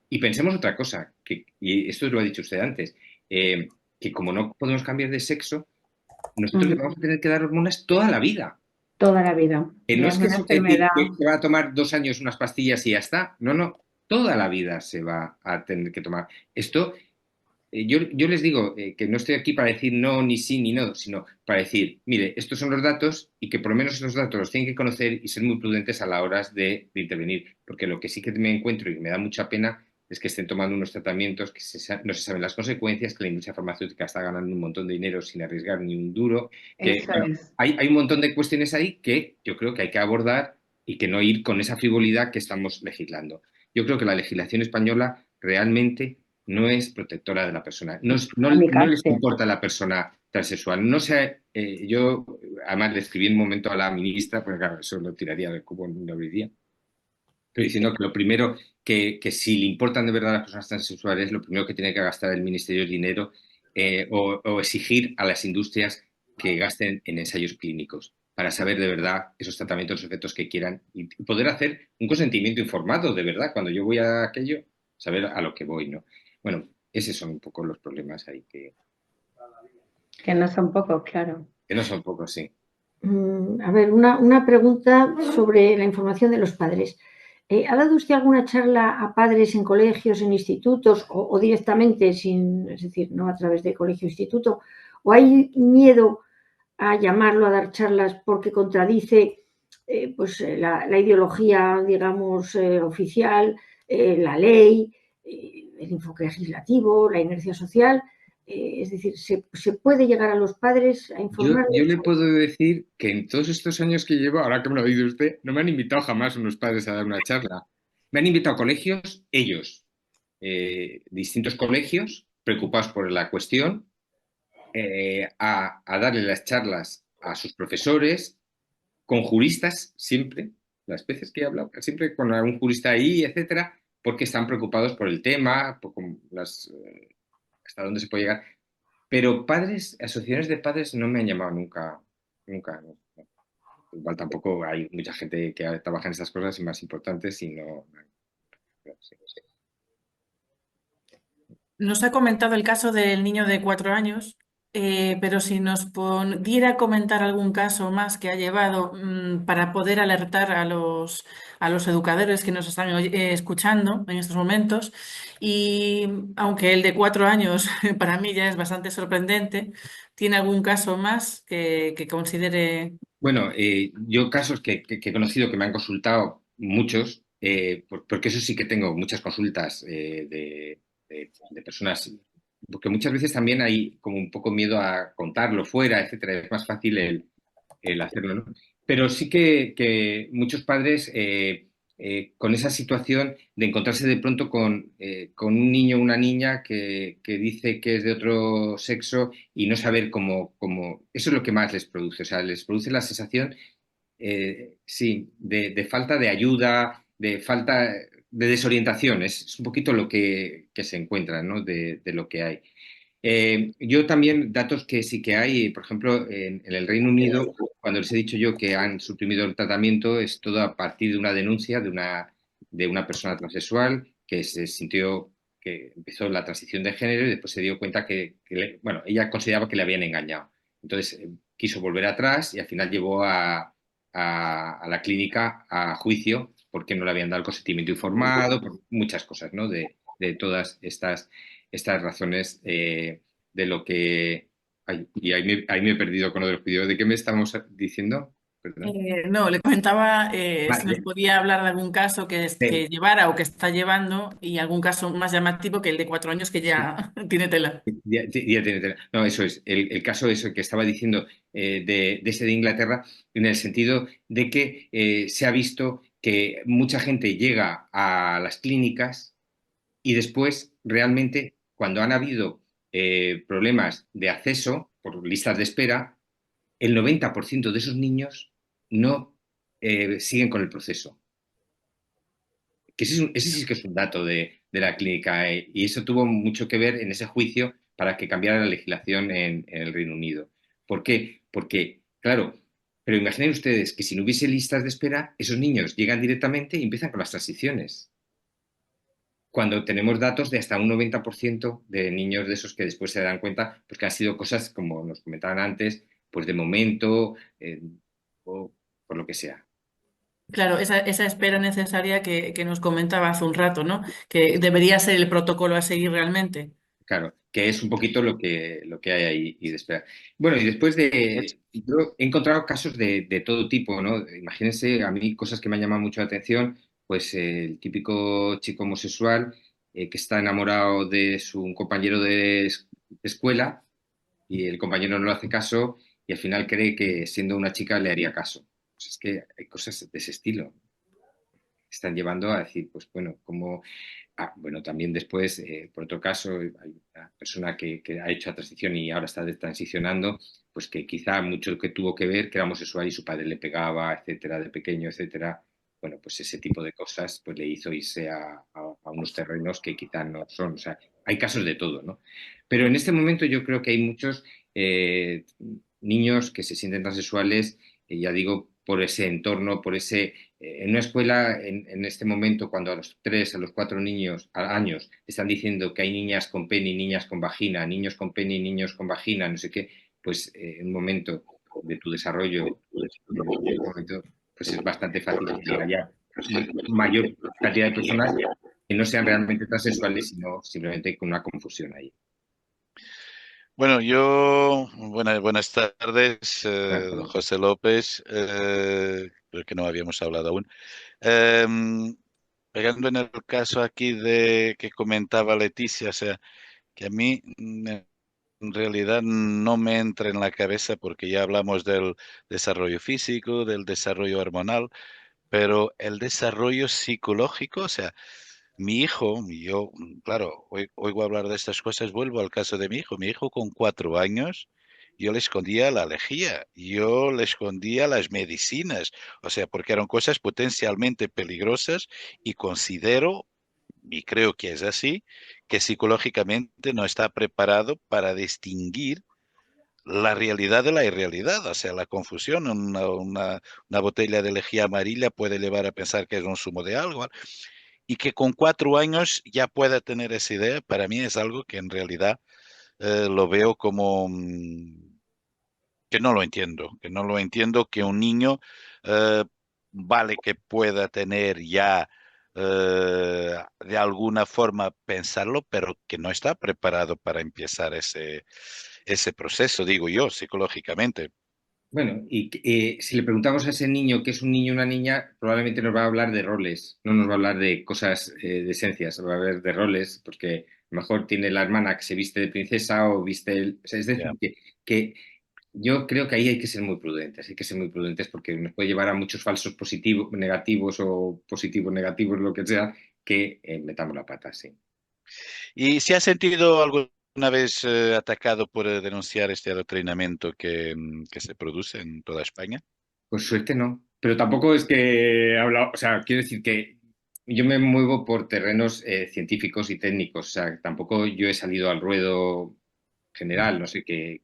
Y pensemos otra cosa, y esto lo ha dicho usted antes, que como no podemos cambiar de sexo, nosotros le vamos a tener que dar hormonas toda la vida. Toda la vida. Que no Ya es es que una eso que decir enfermedad. que se va a tomar 2 años unas pastillas y ya está. No, no, toda la vida se va a tener que tomar. Esto, yo les digo que no estoy aquí para decir no, ni sí, ni no, sino para decir, mire, estos son los datos y que por lo menos esos datos los tienen que conocer y ser muy prudentes a la hora de intervenir. Porque lo que sí que me encuentro y me da mucha pena es que estén tomando unos tratamientos que no se saben las consecuencias, que la industria farmacéutica está ganando un montón de dinero sin arriesgar ni un duro, que Eso bueno, es. hay un montón de cuestiones ahí que yo creo que hay que abordar y que no ir con esa frivolidad que estamos legislando. Yo creo que la legislación española realmente no es protectora de la persona, no les Kamikaze. importa la persona transexual. No sé, yo además le escribí en un momento a la ministra, porque claro, eso lo tiraría del cubo, no lo abriría, pero diciendo que lo primero, que si le importan de verdad a las personas transexuales, lo primero que tiene que gastar el ministerio es dinero o exigir a las industrias que gasten en ensayos clínicos para saber de verdad esos tratamientos, los efectos que quieran y poder hacer un consentimiento informado de verdad. Cuando yo voy a aquello, saber a lo que voy, ¿no? Bueno, esos son un poco los problemas ahí Que no son pocos, claro. que no son pocos, sí. A ver, una pregunta sobre la información de los padres. ¿Ha dado usted alguna charla a padres en colegios, en institutos o directamente, es decir, no a través de colegio o instituto? ¿O hay miedo a llamarlo a dar charlas porque contradice la ideología, digamos, oficial, la ley, el enfoque legislativo, la inercia social? Es decir, ¿se puede llegar a los padres a Yo informarles? le puedo decir que en todos estos años que llevo, ahora que me lo ha dicho usted, no me han invitado jamás unos padres a dar una charla. Me han invitado a colegios, ellos, distintos colegios, preocupados por la cuestión, a darle las charlas a sus profesores, con juristas siempre, las veces que he hablado, siempre con algún jurista ahí, etcétera, porque están preocupados por el tema, hasta dónde se puede llegar. Pero padres, asociaciones de padres no me han llamado nunca, nunca. No. Igual tampoco hay mucha gente que trabaja en estas cosas y más importantes y no. Sí. Nos ha comentado el caso del niño de 4 años, pero si nos pudiera comentar algún caso más que ha llevado para poder alertar a los educadores que nos están escuchando en estos momentos. Y aunque el de 4 años para mí ya es bastante sorprendente, ¿tiene algún caso más que considere? Bueno, yo casos que he conocido que me han consultado muchos, porque eso sí que tengo muchas consultas de personas, porque muchas veces también hay como un poco miedo a contarlo fuera, etcétera, es más fácil el hacerlo, ¿no? Pero sí que muchos padres con esa situación de encontrarse de pronto con un niño o una niña que dice que es de otro sexo y no saber cómo. Eso es lo que más les produce, o sea, les produce la sensación, sí, de falta de ayuda, de falta de desorientación, es un poquito lo que se encuentra, ¿no? De lo que hay. Yo también, datos que sí que hay, por ejemplo, en el Reino Unido, cuando les he dicho yo que han suprimido el tratamiento, es todo a partir de una denuncia de una persona transexual que se sintió que empezó la transición de género y después se dio cuenta bueno, ella consideraba que le habían engañado. Entonces quiso volver atrás y al final llevó a la clínica a juicio porque no le habían dado el consentimiento informado, por muchas cosas, ¿no? De todas estas razones de lo que. Ay, y ahí me he perdido con lo de los videos. ¿De qué me estamos diciendo? Perdón. No, le comentaba si nos Vale, podía hablar de algún caso que llevara o que está llevando y algún caso más llamativo que el de 4 años que ya tiene tela. ya tiene tela. No, eso es. El caso eso que estaba diciendo de ese de Inglaterra, en el sentido de que se ha visto que mucha gente llega a las clínicas y después, realmente, cuando han habido problemas de acceso por listas de espera, el 90% de esos niños no siguen con el proceso. Que ese sí que es un dato de la clínica y eso tuvo mucho que ver en ese juicio para que cambiara la legislación en el Reino Unido. ¿Por qué? Porque, claro, pero imaginen ustedes que si no hubiese listas de espera, esos niños llegan directamente y empiezan con las transiciones cuando tenemos datos de hasta un 90% de niños de esos que después se dan cuenta pues que han sido cosas, como nos comentaban antes, pues de momento o por lo que sea. Claro, esa espera necesaria que nos comentaba hace un rato, ¿no? Que debería ser el protocolo a seguir realmente. Claro, que es un poquito lo que hay ahí y de espera. Bueno, y después yo he encontrado casos de todo tipo, ¿no? Imagínense, a mí cosas que me han llamado mucho la atención, pues el típico chico homosexual que está enamorado de su compañero de escuela y el compañero no le hace caso y al final cree que siendo una chica le haría caso. Pues es que hay cosas de ese estilo. Están llevando a decir, pues bueno, como. Bueno, también después, por otro caso, hay una persona que ha hecho la transición y ahora está transicionando, pues que quizá mucho que tuvo que ver, que era homosexual y su padre le pegaba, etcétera, de pequeño, etcétera. bueno, pues ese tipo de cosas pues le hizo irse a unos terrenos que quizá no son. O sea, hay casos de todo, ¿no? Pero en este momento yo creo que hay muchos niños que se sienten transexuales, ya digo, por ese entorno, por ese... en una escuela, en este momento, cuando a los 3, a los 4 años están diciendo que hay niñas con pene y niñas con vagina, niños con pene y niños con vagina, no sé qué, pues en un momento de tu desarrollo, en ese momento, pues es bastante fácil que haya mayor cantidad de personas que no sean realmente transexuales, sino simplemente con una confusión ahí. Bueno, buenas tardes, José López. Creo que no habíamos hablado aún. Pegando en el caso aquí de que comentaba Leticia, o sea, que a mí en realidad no me entra en la cabeza porque ya hablamos del desarrollo físico, del desarrollo hormonal, pero el desarrollo psicológico, o sea, mi hijo, yo, claro, oigo hablar de estas cosas, vuelvo al caso de mi hijo. Mi hijo con 4 años, yo le escondía la lejía, yo le escondía las medicinas, o sea, porque eran cosas potencialmente peligrosas y considero, y creo que es así, que psicológicamente no está preparado para distinguir la realidad de la irrealidad, o sea, la confusión. Una botella de lejía amarilla puede llevar a pensar que es un zumo de algo, y que con 4 años ya pueda tener esa idea, para mí es algo que en realidad lo veo como que no lo entiendo, que un niño vale que pueda tener ya de alguna forma pensarlo, pero que no está preparado para empezar ese proceso, digo yo, psicológicamente. Bueno, y si le preguntamos a ese niño qué es un niño o una niña, probablemente nos va a hablar de roles, no nos va a hablar de cosas de esencias, va a hablar de roles, porque a lo mejor tiene la hermana que se viste de princesa o viste el... O sea, es decir, Ya. que yo creo que ahí hay que ser muy prudentes, hay que ser muy prudentes porque nos puede llevar a muchos falsos positivos, negativos o positivos, negativos, lo que sea, que metamos la pata, sí. ¿Y si has sentido alguna vez atacado por denunciar este adoctrinamiento que se produce en toda España? Pues suerte no. Pero tampoco es que he hablado, o sea, quiero decir que yo me muevo por terrenos científicos y técnicos, o sea, tampoco yo he salido al ruedo general, no sé que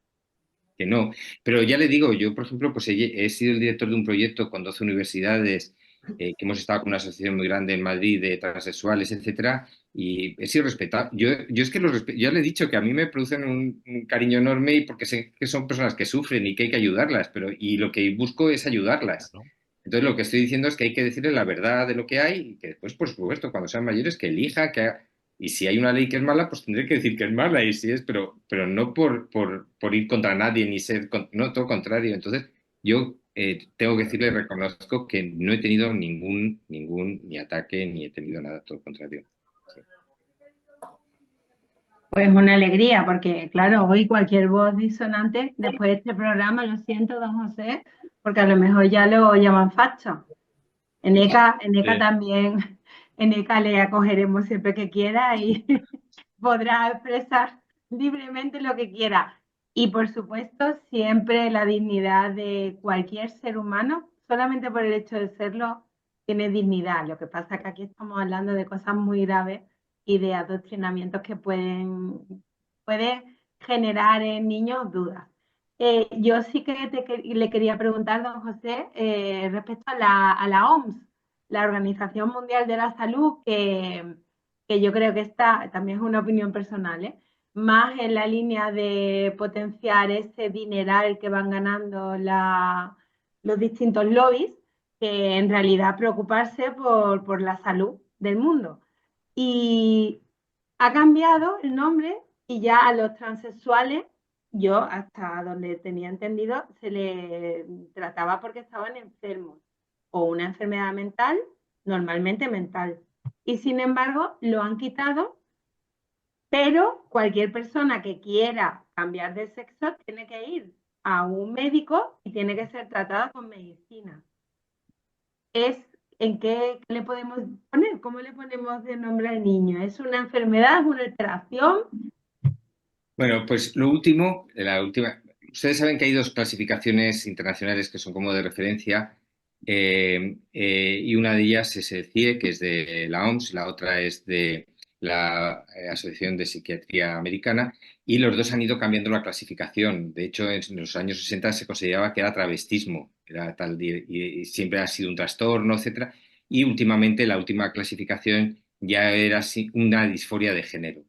no. Pero ya le digo, yo, por ejemplo, pues he sido el director de un proyecto con 12 universidades, que hemos estado con una asociación muy grande en Madrid de transexuales, etcétera, y he sido respetado. Yo es que ya le he dicho que a mí me producen un cariño enorme y porque sé que son personas que sufren y que hay que ayudarlas, y lo que busco es ayudarlas. Claro. Entonces, lo que estoy diciendo es que hay que decirle la verdad de lo que hay y que después, por supuesto, cuando sean mayores, que elija, y si hay una ley que es mala, pues tendré que decir que es mala, y si es, pero no por ir contra nadie, ni ser, no, todo contrario. Entonces, yo tengo que decirle, reconozco que no he tenido ni ataque, ni he tenido nada, todo contrario. Sí. Pues una alegría, porque claro, hoy cualquier voz disonante, después de este programa, lo siento, don José, porque a lo mejor ya lo llaman facha. En ECA también, en ECA le acogeremos siempre que quiera y podrá expresar libremente lo que quiera. Y por supuesto, siempre la dignidad de cualquier ser humano, solamente por el hecho de serlo, tiene dignidad. Lo que pasa es que aquí estamos hablando de cosas muy graves y de adoctrinamientos que pueden generar en niños dudas. Yo sí que le quería preguntar, don José, respecto a la OMS, la Organización Mundial de la Salud, que yo creo que está, también es una opinión personal, más en la línea de potenciar ese dineral que van ganando los distintos lobbies, que en realidad preocuparse por la salud del mundo. Y ha cambiado el nombre y ya a los transexuales, yo hasta donde tenía entendido, se les trataba porque estaban enfermos o una enfermedad mental, normalmente mental. Y sin embargo, lo han quitado, pero cualquier persona que quiera cambiar de sexo tiene que ir a un médico y tiene que ser tratada con medicina. Es en qué le podemos poner, cómo le ponemos de nombre al niño. ¿Es una enfermedad, una alteración? Bueno, pues lo último, la última. Ustedes saben que hay dos clasificaciones internacionales que son como de referencia. y una de ellas es el CIE, que es de la OMS, la otra es de la Asociación de Psiquiatría Americana, y los dos han ido cambiando la clasificación. De hecho, en los años 60 se consideraba que era travestismo, era tal, y siempre ha sido un trastorno, etcétera, y últimamente la última clasificación ya era una disforia de género.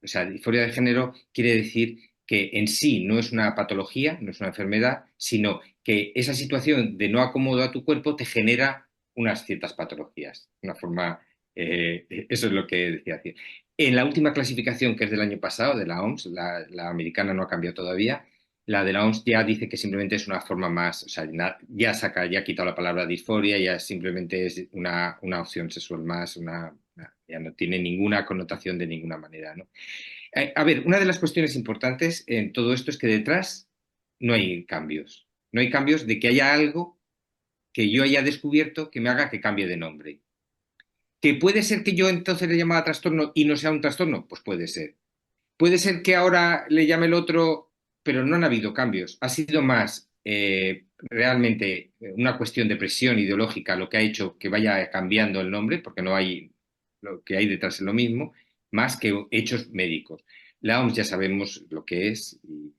O sea, disforia de género quiere decir que en sí no es una patología, no es una enfermedad, sino que esa situación de no acomodo a tu cuerpo te genera unas ciertas patologías. Una forma, eso es lo que decía. En la última clasificación, que es del año pasado, de la OMS, la americana no ha cambiado todavía, la de la OMS ya dice que simplemente es una forma más, o sea, ya ha quitado la palabra disforia, ya simplemente es una opción sexual más, ya no tiene ninguna connotación de ninguna manera, ¿no? A ver, una de las cuestiones importantes en todo esto es que detrás no hay cambios. No hay cambios de que haya algo que yo haya descubierto que me haga que cambie de nombre. ¿Que puede ser que yo entonces le llamara trastorno y no sea un trastorno? Pues puede ser. Puede ser que ahora le llame el otro, pero no han habido cambios. Ha sido más realmente una cuestión de presión ideológica lo que ha hecho que vaya cambiando el nombre, porque no hay, lo que hay detrás es lo mismo, más que hechos médicos. La OMS ya sabemos lo que es y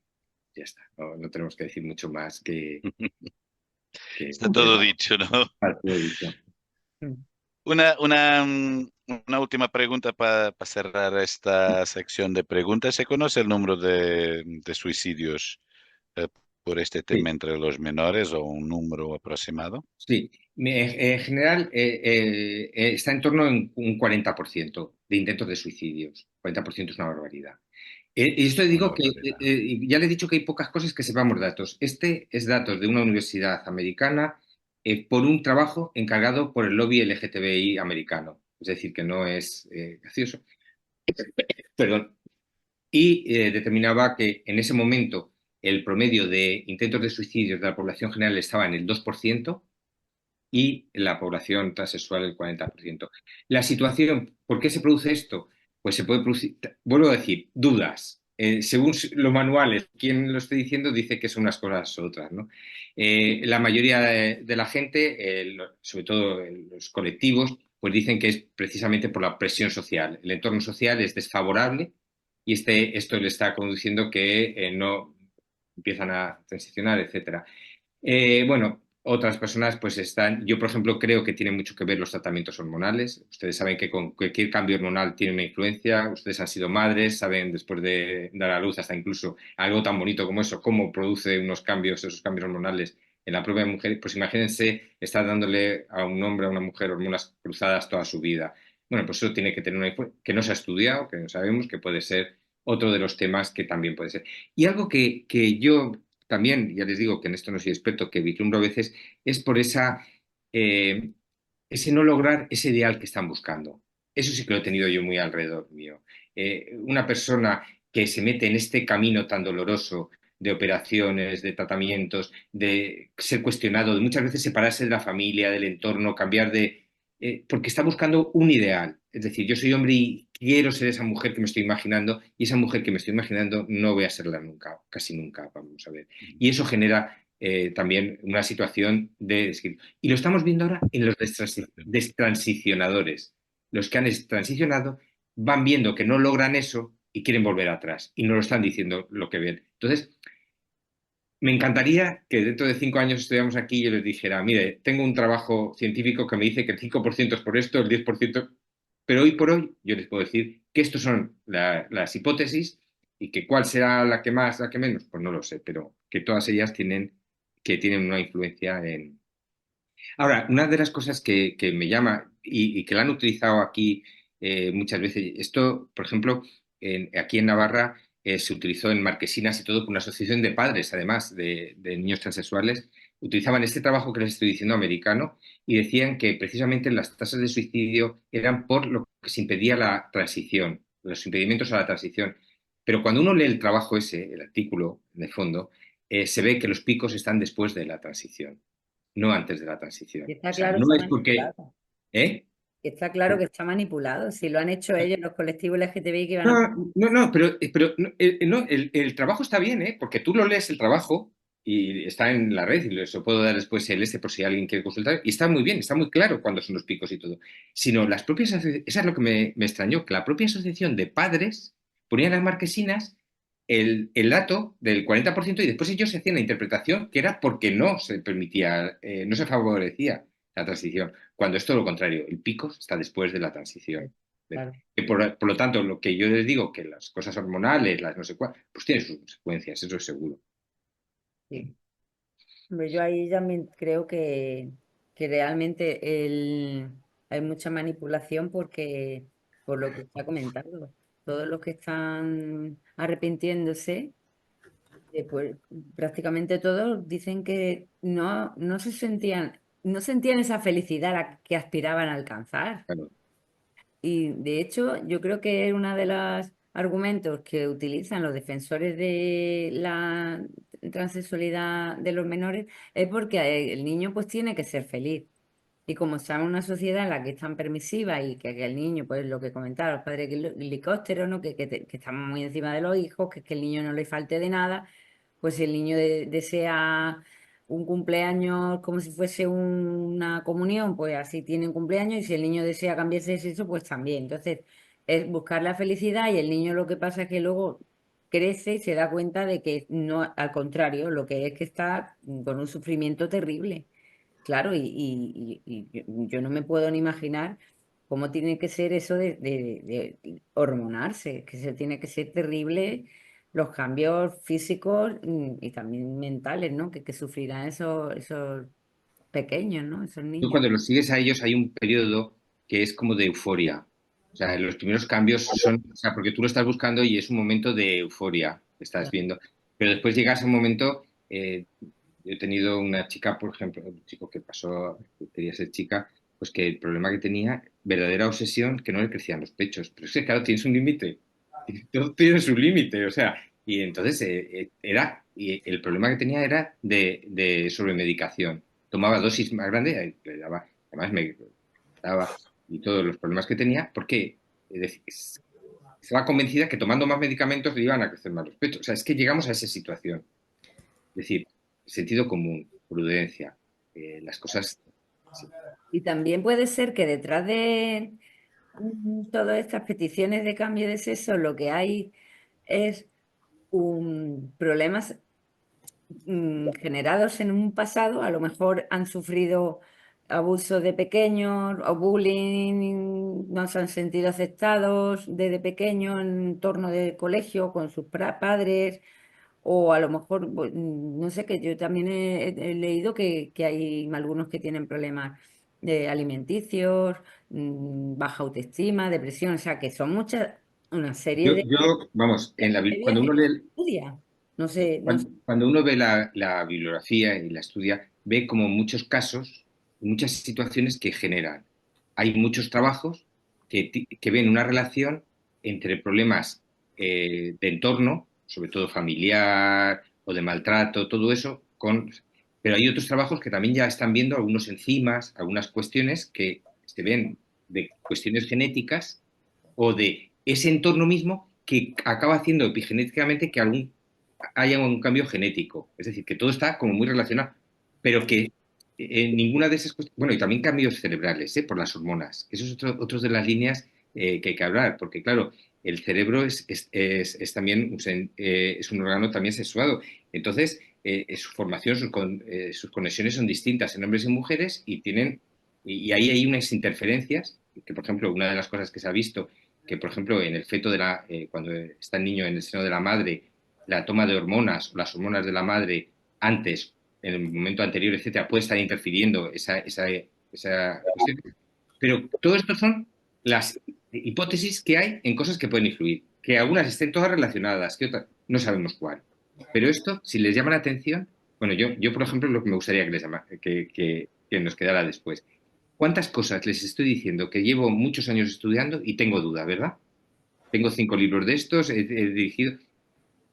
ya está. No tenemos que decir mucho más que Está todo dicho, ¿no? lo dicho. Una última pregunta para cerrar esta sección de preguntas. ¿Se conoce el número de suicidios por este tema Sí. entre los menores o un número aproximado? Sí, en general está en torno a un 40% de intentos de suicidios. 40% es una barbaridad. Y esto Una digo que barbaridad. ya le he dicho que hay pocas cosas que sepamos datos. Este es datos de una universidad americana por un trabajo encargado por el lobby LGTBI americano. Es decir, que no es gracioso. Perdón. Y determinaba que en ese momento el promedio de intentos de suicidio de la población general estaba en el 2% y la población transexual el 40%. La situación, ¿por qué se produce esto? Pues se puede producir, vuelvo a decir, dudas. Según los manuales, quien lo esté diciendo dice que son unas cosas u otras, ¿no? La mayoría de la gente, sobre todo los colectivos, pues dicen que es precisamente por la presión social. El entorno social es desfavorable y esto le está conduciendo que no empiezan a transicionar, etcétera. Bueno, otras personas pues están, yo por ejemplo creo que tiene mucho que ver los tratamientos hormonales. Ustedes saben que con cualquier cambio hormonal tiene una influencia. Ustedes han sido madres, saben después de dar a luz hasta incluso algo tan bonito como eso, cómo produce unos cambios, esos cambios hormonales en la propia mujer. Pues imagínense estar dándole a un hombre, a una mujer hormonas cruzadas toda su vida. Bueno, pues eso tiene que tener una influencia que no se ha estudiado, que no sabemos, que puede ser otro de los temas que también puede ser. Y algo que yo también, ya les digo que en esto no soy experto, que vislumbro a veces, es por eh, ese no lograr ese ideal que están buscando. Eso sí que lo he tenido yo muy alrededor mío. Una persona que se mete en este camino tan doloroso de operaciones, de tratamientos, de ser cuestionado, de muchas veces separarse de la familia, del entorno, cambiar porque está buscando un ideal. Es decir, yo soy hombre y quiero ser esa mujer que me estoy imaginando y esa mujer que me estoy imaginando no voy a serla nunca, casi nunca, vamos a ver. Y eso genera también una situación de... Y lo estamos viendo ahora en los destransicionadores. Los que han transicionado van viendo que no logran eso y quieren volver atrás y no lo están diciendo lo que ven. Entonces, me encantaría que dentro de 5 años estuviéramos aquí y yo les dijera, mire, tengo un trabajo científico que me dice que el 5% es por esto, el 10%, pero hoy por hoy yo les puedo decir que estos son las hipótesis y que cuál será la que más, la que menos, pues no lo sé, pero que todas ellas tienen una influencia en... Ahora, una de las cosas que me llama y que la han utilizado aquí muchas veces, esto, por ejemplo, aquí en Navarra se utilizó en Marquesinas y todo por una asociación de padres, además, de niños transexuales, utilizaban este trabajo que les estoy diciendo americano y decían que precisamente las tasas de suicidio eran por lo que se impedía la transición, los impedimentos a la transición. Pero cuando uno lee el trabajo ese, el artículo de fondo, se ve que los picos están después de la transición, no antes de la Y transición. está O sea, claro, no está es porque... manipulado. ¿Eh? Y está claro que está manipulado. Si lo han hecho ellos, los colectivos LGTBI que van a... No, no, no, pero no, el trabajo está bien, ¿eh? Porque tú lo lees el trabajo y está en la red, y les puedo dar después el por si alguien quiere consultar, y está muy bien, está muy claro cuándo son los picos y todo. Sino las propias, eso es lo que me extrañó, que la propia asociación de padres ponía en las marquesinas el dato del 40% y después ellos hacían la interpretación que era porque no se permitía, no se favorecía la transición, cuando es todo lo contrario, el pico está después de la transición. Claro. Que por lo tanto, lo que yo les digo, que las cosas hormonales, las no sé cuál, pues tienen sus consecuencias, eso es seguro. Sí. Hombre, yo ahí también creo que realmente hay mucha manipulación porque, por lo que está comentando, todos los que están arrepintiéndose, pues prácticamente todos dicen que no sentían esa felicidad a la que aspiraban a alcanzar. Claro. Y de hecho, yo creo que uno de los argumentos que utilizan los defensores de la transexualidad de los menores es porque el niño pues tiene que ser feliz. Y como estamos en una sociedad en la que es tan permisiva y que el niño, pues lo que comentaba, los padres helicópteros, ¿no? Que estamos muy encima de los hijos, que el niño no le falte de nada, pues si el niño desea un cumpleaños como si fuese una comunión, pues así tienen cumpleaños, y si el niño desea cambiarse de sexo, pues también. Entonces, es buscar la felicidad, y el niño lo que pasa es que luego crece y se da cuenta de que no, al contrario, lo que es que está con un sufrimiento terrible. Claro, y yo no me puedo ni imaginar cómo tiene que ser eso de hormonarse, que se tiene que ser terrible los cambios físicos, y también mentales, ¿no? Que sufrirán esos pequeños, ¿no? Esos Tú niños. cuando los sigues a ellos hay un periodo que es como de euforia. O sea, los primeros cambios son, o sea, porque tú lo estás buscando y es un momento de euforia que estás viendo. Pero después llegas a un momento, yo he tenido una chica, por ejemplo, un chico que pasó, que quería ser chica, pues que el problema que tenía, verdadera obsesión, que no le crecían los pechos. Pero es que, claro, tienes un límite. Todo tiene su límite, o sea, y entonces y el problema que tenía era de sobremedicación. Tomaba dosis más grandes, le daba, además me daba, y todos los problemas que tenía, porque estaba convencida que tomando más medicamentos le iban a crecer más los pechos. O sea, es que llegamos a esa situación. Es decir, sentido común, prudencia, las cosas. Sí. Y también puede ser que detrás de todas estas peticiones de cambio de sexo, lo que hay es problemas generados en un pasado. A lo mejor han sufrido abusos de pequeños o bullying, no se han sentido aceptados desde pequeños en entorno de colegio con sus padres, o a lo mejor, no sé, que yo también he leído que hay algunos que tienen problemas alimenticios, baja autoestima, depresión, o sea, que son una serie Vamos, previas cuando que uno no se lee, estudia. No sé, no sé. cuando uno ve la bibliografía y la estudia, ve como muchos casos, muchas situaciones que generan. Hay muchos trabajos que ven una relación entre problemas de entorno, sobre todo familiar o de maltrato, todo eso, pero hay otros trabajos que también ya están viendo algunos enzimas, algunas cuestiones que se ven de cuestiones genéticas o de ese entorno mismo que acaba haciendo epigenéticamente que haya un cambio genético. Es decir, que todo está como muy relacionado, pero que en ninguna de esas cuestiones, bueno, y también cambios cerebrales, por las hormonas. Eso es otro de las líneas que hay que hablar, porque claro, el cerebro es también es un órgano también sexuado. Entonces, su formación, sus conexiones son distintas en hombres y mujeres y ahí hay unas interferencias, que por ejemplo, una de las cosas que se ha visto, que por ejemplo en el feto cuando está el niño en el seno de la madre, la toma de hormonas o las hormonas de la madre antes, en el momento anterior, etcétera, puede estar interfiriendo esa cuestión. Pero todo esto son las hipótesis que hay en cosas que pueden influir, que algunas estén todas relacionadas, que otras no sabemos cuál. Pero esto, si les llama la atención, bueno, yo por ejemplo, lo que me gustaría que nos quedara después. ¿Cuántas cosas les estoy diciendo que llevo muchos años estudiando y tengo duda, ¿verdad? Tengo 5 libros de estos, he dirigido.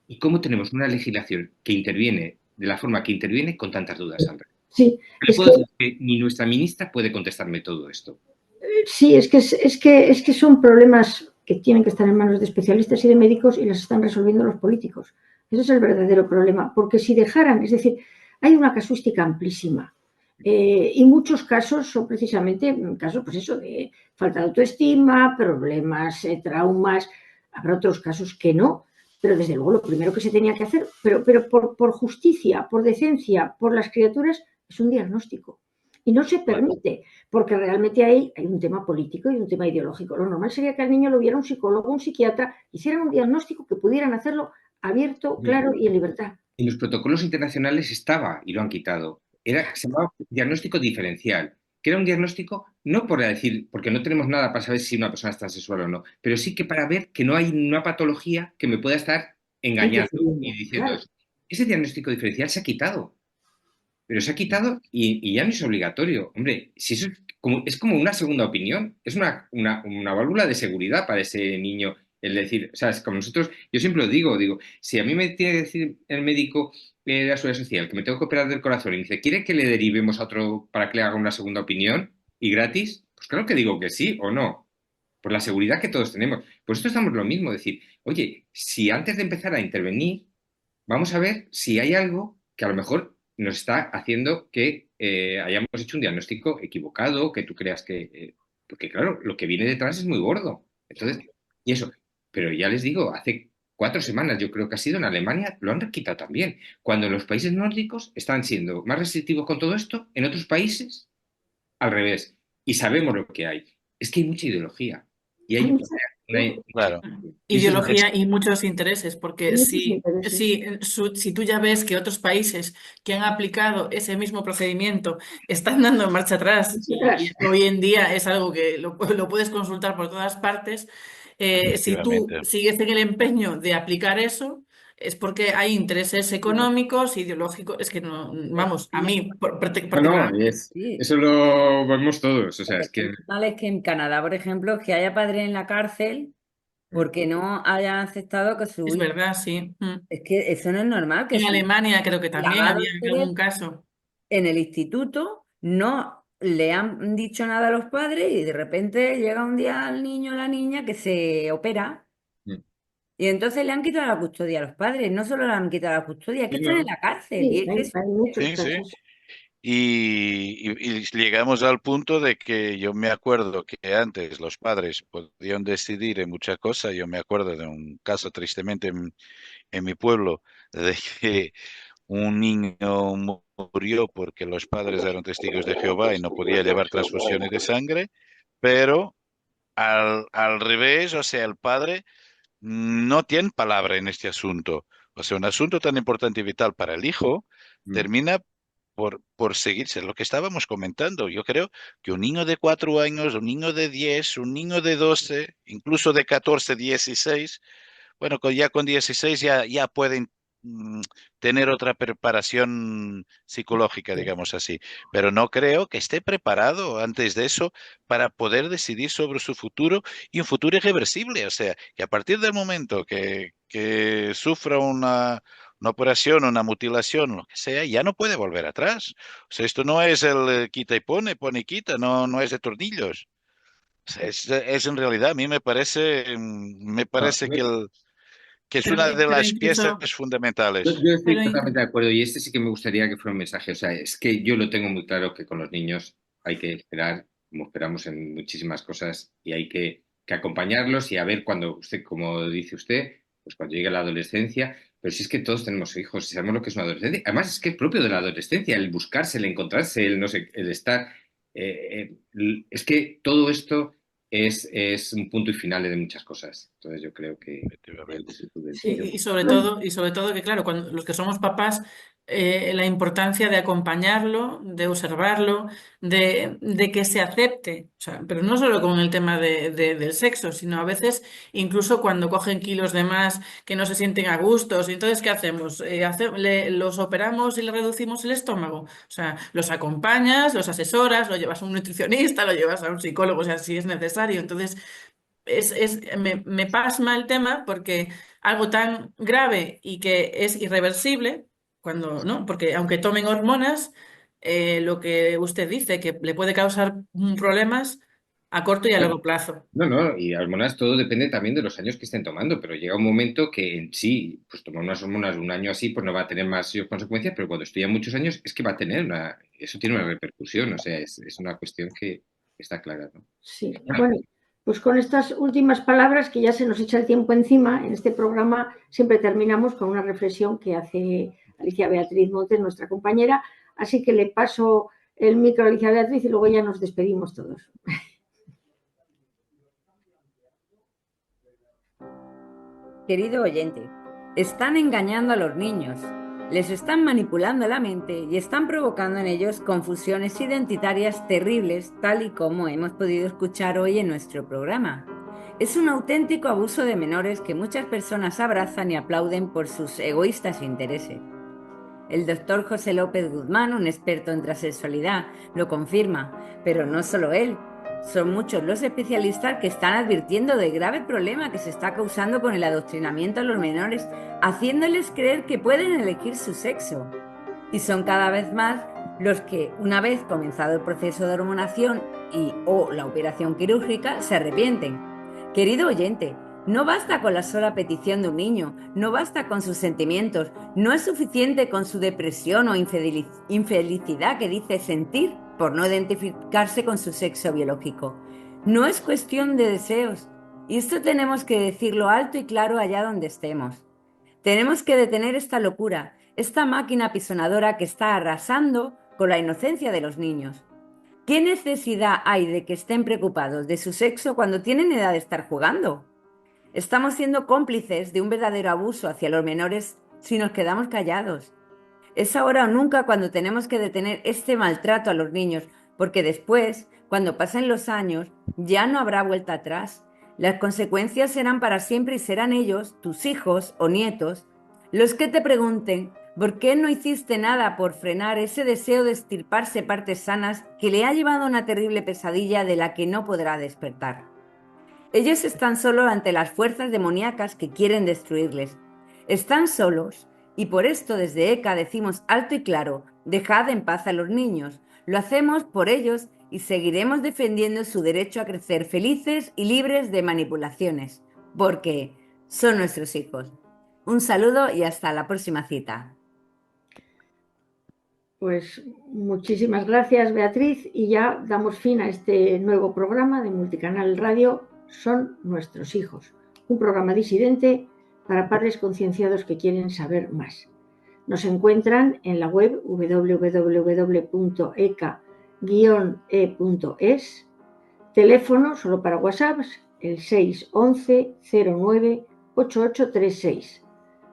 ¿Y cómo tenemos una legislación que interviene de la forma que interviene con tantas dudas, Sandra? Sí, Yo puedo decir que ni nuestra ministra puede contestarme todo esto. Sí, es que son problemas que tienen que estar en manos de especialistas y de médicos y las están resolviendo los políticos. Ese es el verdadero problema, porque si dejaran, es decir, hay una casuística amplísima. Y muchos casos son precisamente casos, pues eso, de falta de autoestima, problemas, traumas. Habrá otros casos que no, pero desde luego lo primero que se tenía que hacer, pero por justicia, por decencia, por las criaturas, es un diagnóstico. Y no se permite, porque realmente hay un tema político y un tema ideológico. Lo normal sería que al niño lo viera un psicólogo, un psiquiatra, hicieran un diagnóstico que pudieran hacerlo abierto, claro y en libertad. En los protocolos internacionales estaba y lo han quitado. Se llamaba diagnóstico diferencial, que era un diagnóstico no por decir, porque no tenemos nada para saber si una persona es transexual o no, pero sí que para ver que no hay una patología que me pueda estar engañando y diciendo Claro. eso. Ese diagnóstico diferencial se ha quitado, pero se ha quitado y ya no es obligatorio. Hombre, si eso es como una segunda opinión, es una válvula de seguridad para ese niño. El decir, o sea, es como nosotros, yo siempre lo digo, si a mí me tiene que decir el médico de la Seguridad Social que me tengo que operar del corazón y dice, ¿quiere que le derivemos a otro para que le haga una segunda opinión y gratis? Pues claro que digo que sí o no, por la seguridad que todos tenemos. Pues esto estamos lo mismo, decir, oye, si antes de empezar a intervenir, vamos a ver si hay algo que a lo mejor nos está haciendo que hayamos hecho un diagnóstico equivocado, que tú creas que... porque claro, lo que viene detrás es muy gordo. Entonces, y eso. Pero ya les digo, hace 4 semanas, yo creo que ha sido en Alemania, lo han quitado también. Cuando en los países nórdicos están siendo más restrictivos con todo esto, en otros países, al revés. Y sabemos lo que hay. Es que hay mucha ideología. Y hay Claro. Ideología y muchos intereses, porque muchos si, intereses. si tú ya ves que otros países que han aplicado ese mismo procedimiento están dando marcha atrás y hoy en día es algo que lo puedes consultar por todas partes, si tú Efectivamente. sigues en el empeño de aplicar eso, es porque hay intereses económicos, ideológicos, es que no, vamos, a mí No, no, particularmente. Sí. eso lo vemos todos. O sea, es que... Mal es que en Canadá, por ejemplo, que haya padres en la cárcel porque no hayan aceptado que su Es hijo... verdad, sí. Es que eso no es normal, que En su Alemania creo que le también haga había doctores algún caso. en el instituto, no le han dicho nada a los padres y de repente llega un día el niño o la niña que se opera y entonces le han quitado la custodia a los padres. No solo le han quitado la custodia, es que Sí, están en no. la cárcel. Y Sí, es que hay muchos Sí, sí. casos. Y llegamos al punto de que yo me acuerdo que antes los padres podían decidir en muchas cosas. Yo me acuerdo de un caso tristemente en mi pueblo de que un niño murió porque los padres eran testigos de Jehová y no podía llevar transfusiones de sangre, pero al revés, o sea, el padre no tiene palabra en este asunto. O sea, un asunto tan importante y vital para el hijo termina por seguirse. Lo que estábamos comentando, yo creo que un niño de 4 años, un niño de 10, un niño de 12, incluso de 14, 16, bueno, ya con 16 ya pueden tener otra preparación psicológica, digamos así, pero no creo que esté preparado antes de eso para poder decidir sobre su futuro y un futuro irreversible. O sea, que a partir del momento que sufra una operación, una mutilación, lo que sea, ya no puede volver atrás. O sea, esto no es el quita y pone y quita, no es de tornillos. O sea, es en realidad, a mí me No, parece que es Pero, una de pero las piezas incluso, fundamentales. Yo estoy pero totalmente de acuerdo y este sí que me gustaría que fuera un mensaje. O sea, es que yo lo tengo muy claro que con los niños hay que esperar, como esperamos en muchísimas cosas, y hay que acompañarlos y a ver cuando usted, como dice usted, pues cuando llegue la adolescencia. Pero si es que todos tenemos hijos, sabemos lo que es una adolescencia. Además, es que es propio de la adolescencia, el buscarse, el encontrarse, el no sé, el estar. Es que todo esto es un punto y final de muchas cosas. Entonces, yo creo que Efectivamente. es sí, prudencia. y sobre todo que, claro, cuando los que somos papás, la importancia de acompañarlo, de observarlo, de que se acepte, o sea, pero no solo con el tema del sexo, sino a veces incluso cuando cogen kilos de más que no se sienten a gustos. Y entonces, ¿qué hacemos? ¿Los operamos y le reducimos el estómago? O sea, los acompañas, los asesoras, lo llevas a un nutricionista, lo llevas a un psicólogo, o sea, si es necesario. Entonces, me pasma el tema porque algo tan grave y que es irreversible, cuando, ¿no? Porque aunque tomen hormonas, lo que usted dice que le puede causar problemas, a corto y a largo plazo. No, y hormonas todo depende también de los años que estén tomando, pero llega un momento que en sí, pues tomar unas hormonas un año así, pues no va a tener más consecuencias, pero cuando estudia muchos años es que va a tener eso tiene una repercusión, o sea, es una cuestión que está clara, ¿no? Sí, bueno, pues con estas últimas palabras, que ya se nos echa el tiempo encima, en este programa siempre terminamos con una reflexión que hace Alicia Beatriz Montes, nuestra compañera, así que le paso el micro a Alicia Beatriz y luego ya nos despedimos todos. Querido oyente, están engañando a los niños, les están manipulando la mente y están provocando en ellos confusiones identitarias terribles, tal y como hemos podido escuchar hoy en nuestro programa. Es un auténtico abuso de menores que muchas personas abrazan y aplauden por sus egoístas intereses. El doctor José López Guzmán, un experto en transexualidad, lo confirma, pero no solo él. Son muchos los especialistas que están advirtiendo del grave problema que se está causando con el adoctrinamiento a los menores, haciéndoles creer que pueden elegir su sexo. Y son cada vez más los que, una vez comenzado el proceso de hormonación o la operación quirúrgica, se arrepienten. Querido oyente, no basta con la sola petición de un niño, no basta con sus sentimientos, no es suficiente con su depresión o infelicidad que dice sentir por no identificarse con su sexo biológico. No es cuestión de deseos, y esto tenemos que decirlo alto y claro allá donde estemos. Tenemos que detener esta locura, esta máquina apisonadora que está arrasando con la inocencia de los niños. ¿Qué necesidad hay de que estén preocupados de su sexo cuando tienen edad de estar jugando? Estamos siendo cómplices de un verdadero abuso hacia los menores si nos quedamos callados. Es ahora o nunca cuando tenemos que detener este maltrato a los niños, porque después, cuando pasen los años, ya no habrá vuelta atrás. Las consecuencias serán para siempre y serán ellos, tus hijos o nietos, los que te pregunten por qué no hiciste nada por frenar ese deseo de extirparse partes sanas que le ha llevado a una terrible pesadilla de la que no podrá despertar. Ellos están solos ante las fuerzas demoníacas que quieren destruirles. Están solos y por esto desde ECA decimos alto y claro, dejad en paz a los niños. Lo hacemos por ellos y seguiremos defendiendo su derecho a crecer felices y libres de manipulaciones, porque son nuestros hijos. Un saludo y hasta la próxima cita. Pues muchísimas gracias, Beatriz, y ya damos fin a este nuevo programa de Multicanal Radio Son nuestros hijos, un programa disidente para padres concienciados que quieren saber más. Nos encuentran en la web www.eca-e.es, teléfono solo para WhatsApp, el 611 09 8836.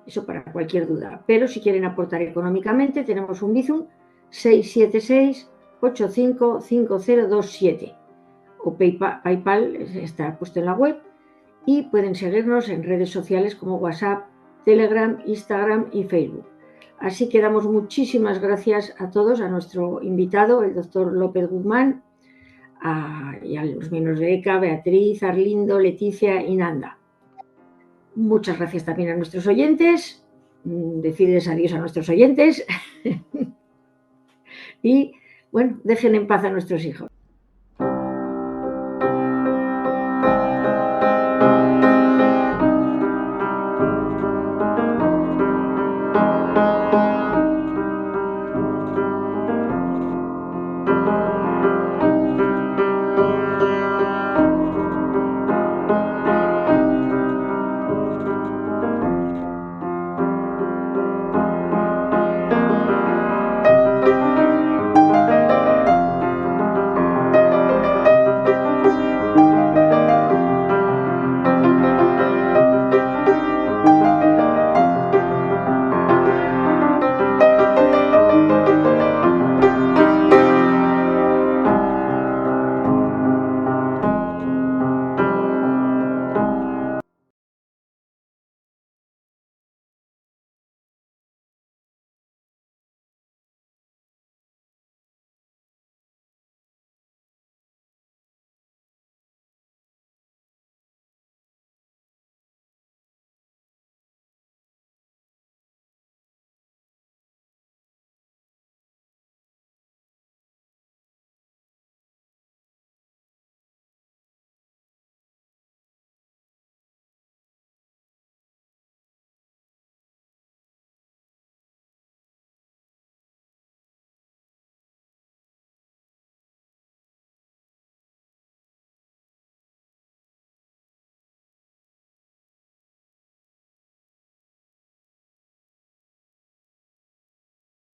Eso para cualquier duda. Pero si quieren aportar económicamente, tenemos un Bizum 676-855027. O PayPal está puesto en la web. Y pueden seguirnos en redes sociales como WhatsApp, Telegram, Instagram y Facebook. Así que damos muchísimas gracias a todos, a nuestro invitado, el doctor López Guzmán, y a los miembros de ECA, Beatriz, Arlindo, Leticia y Nanda. Muchas gracias también a nuestros oyentes. Decirles adiós a nuestros oyentes. Y, bueno, dejen en paz a nuestros hijos.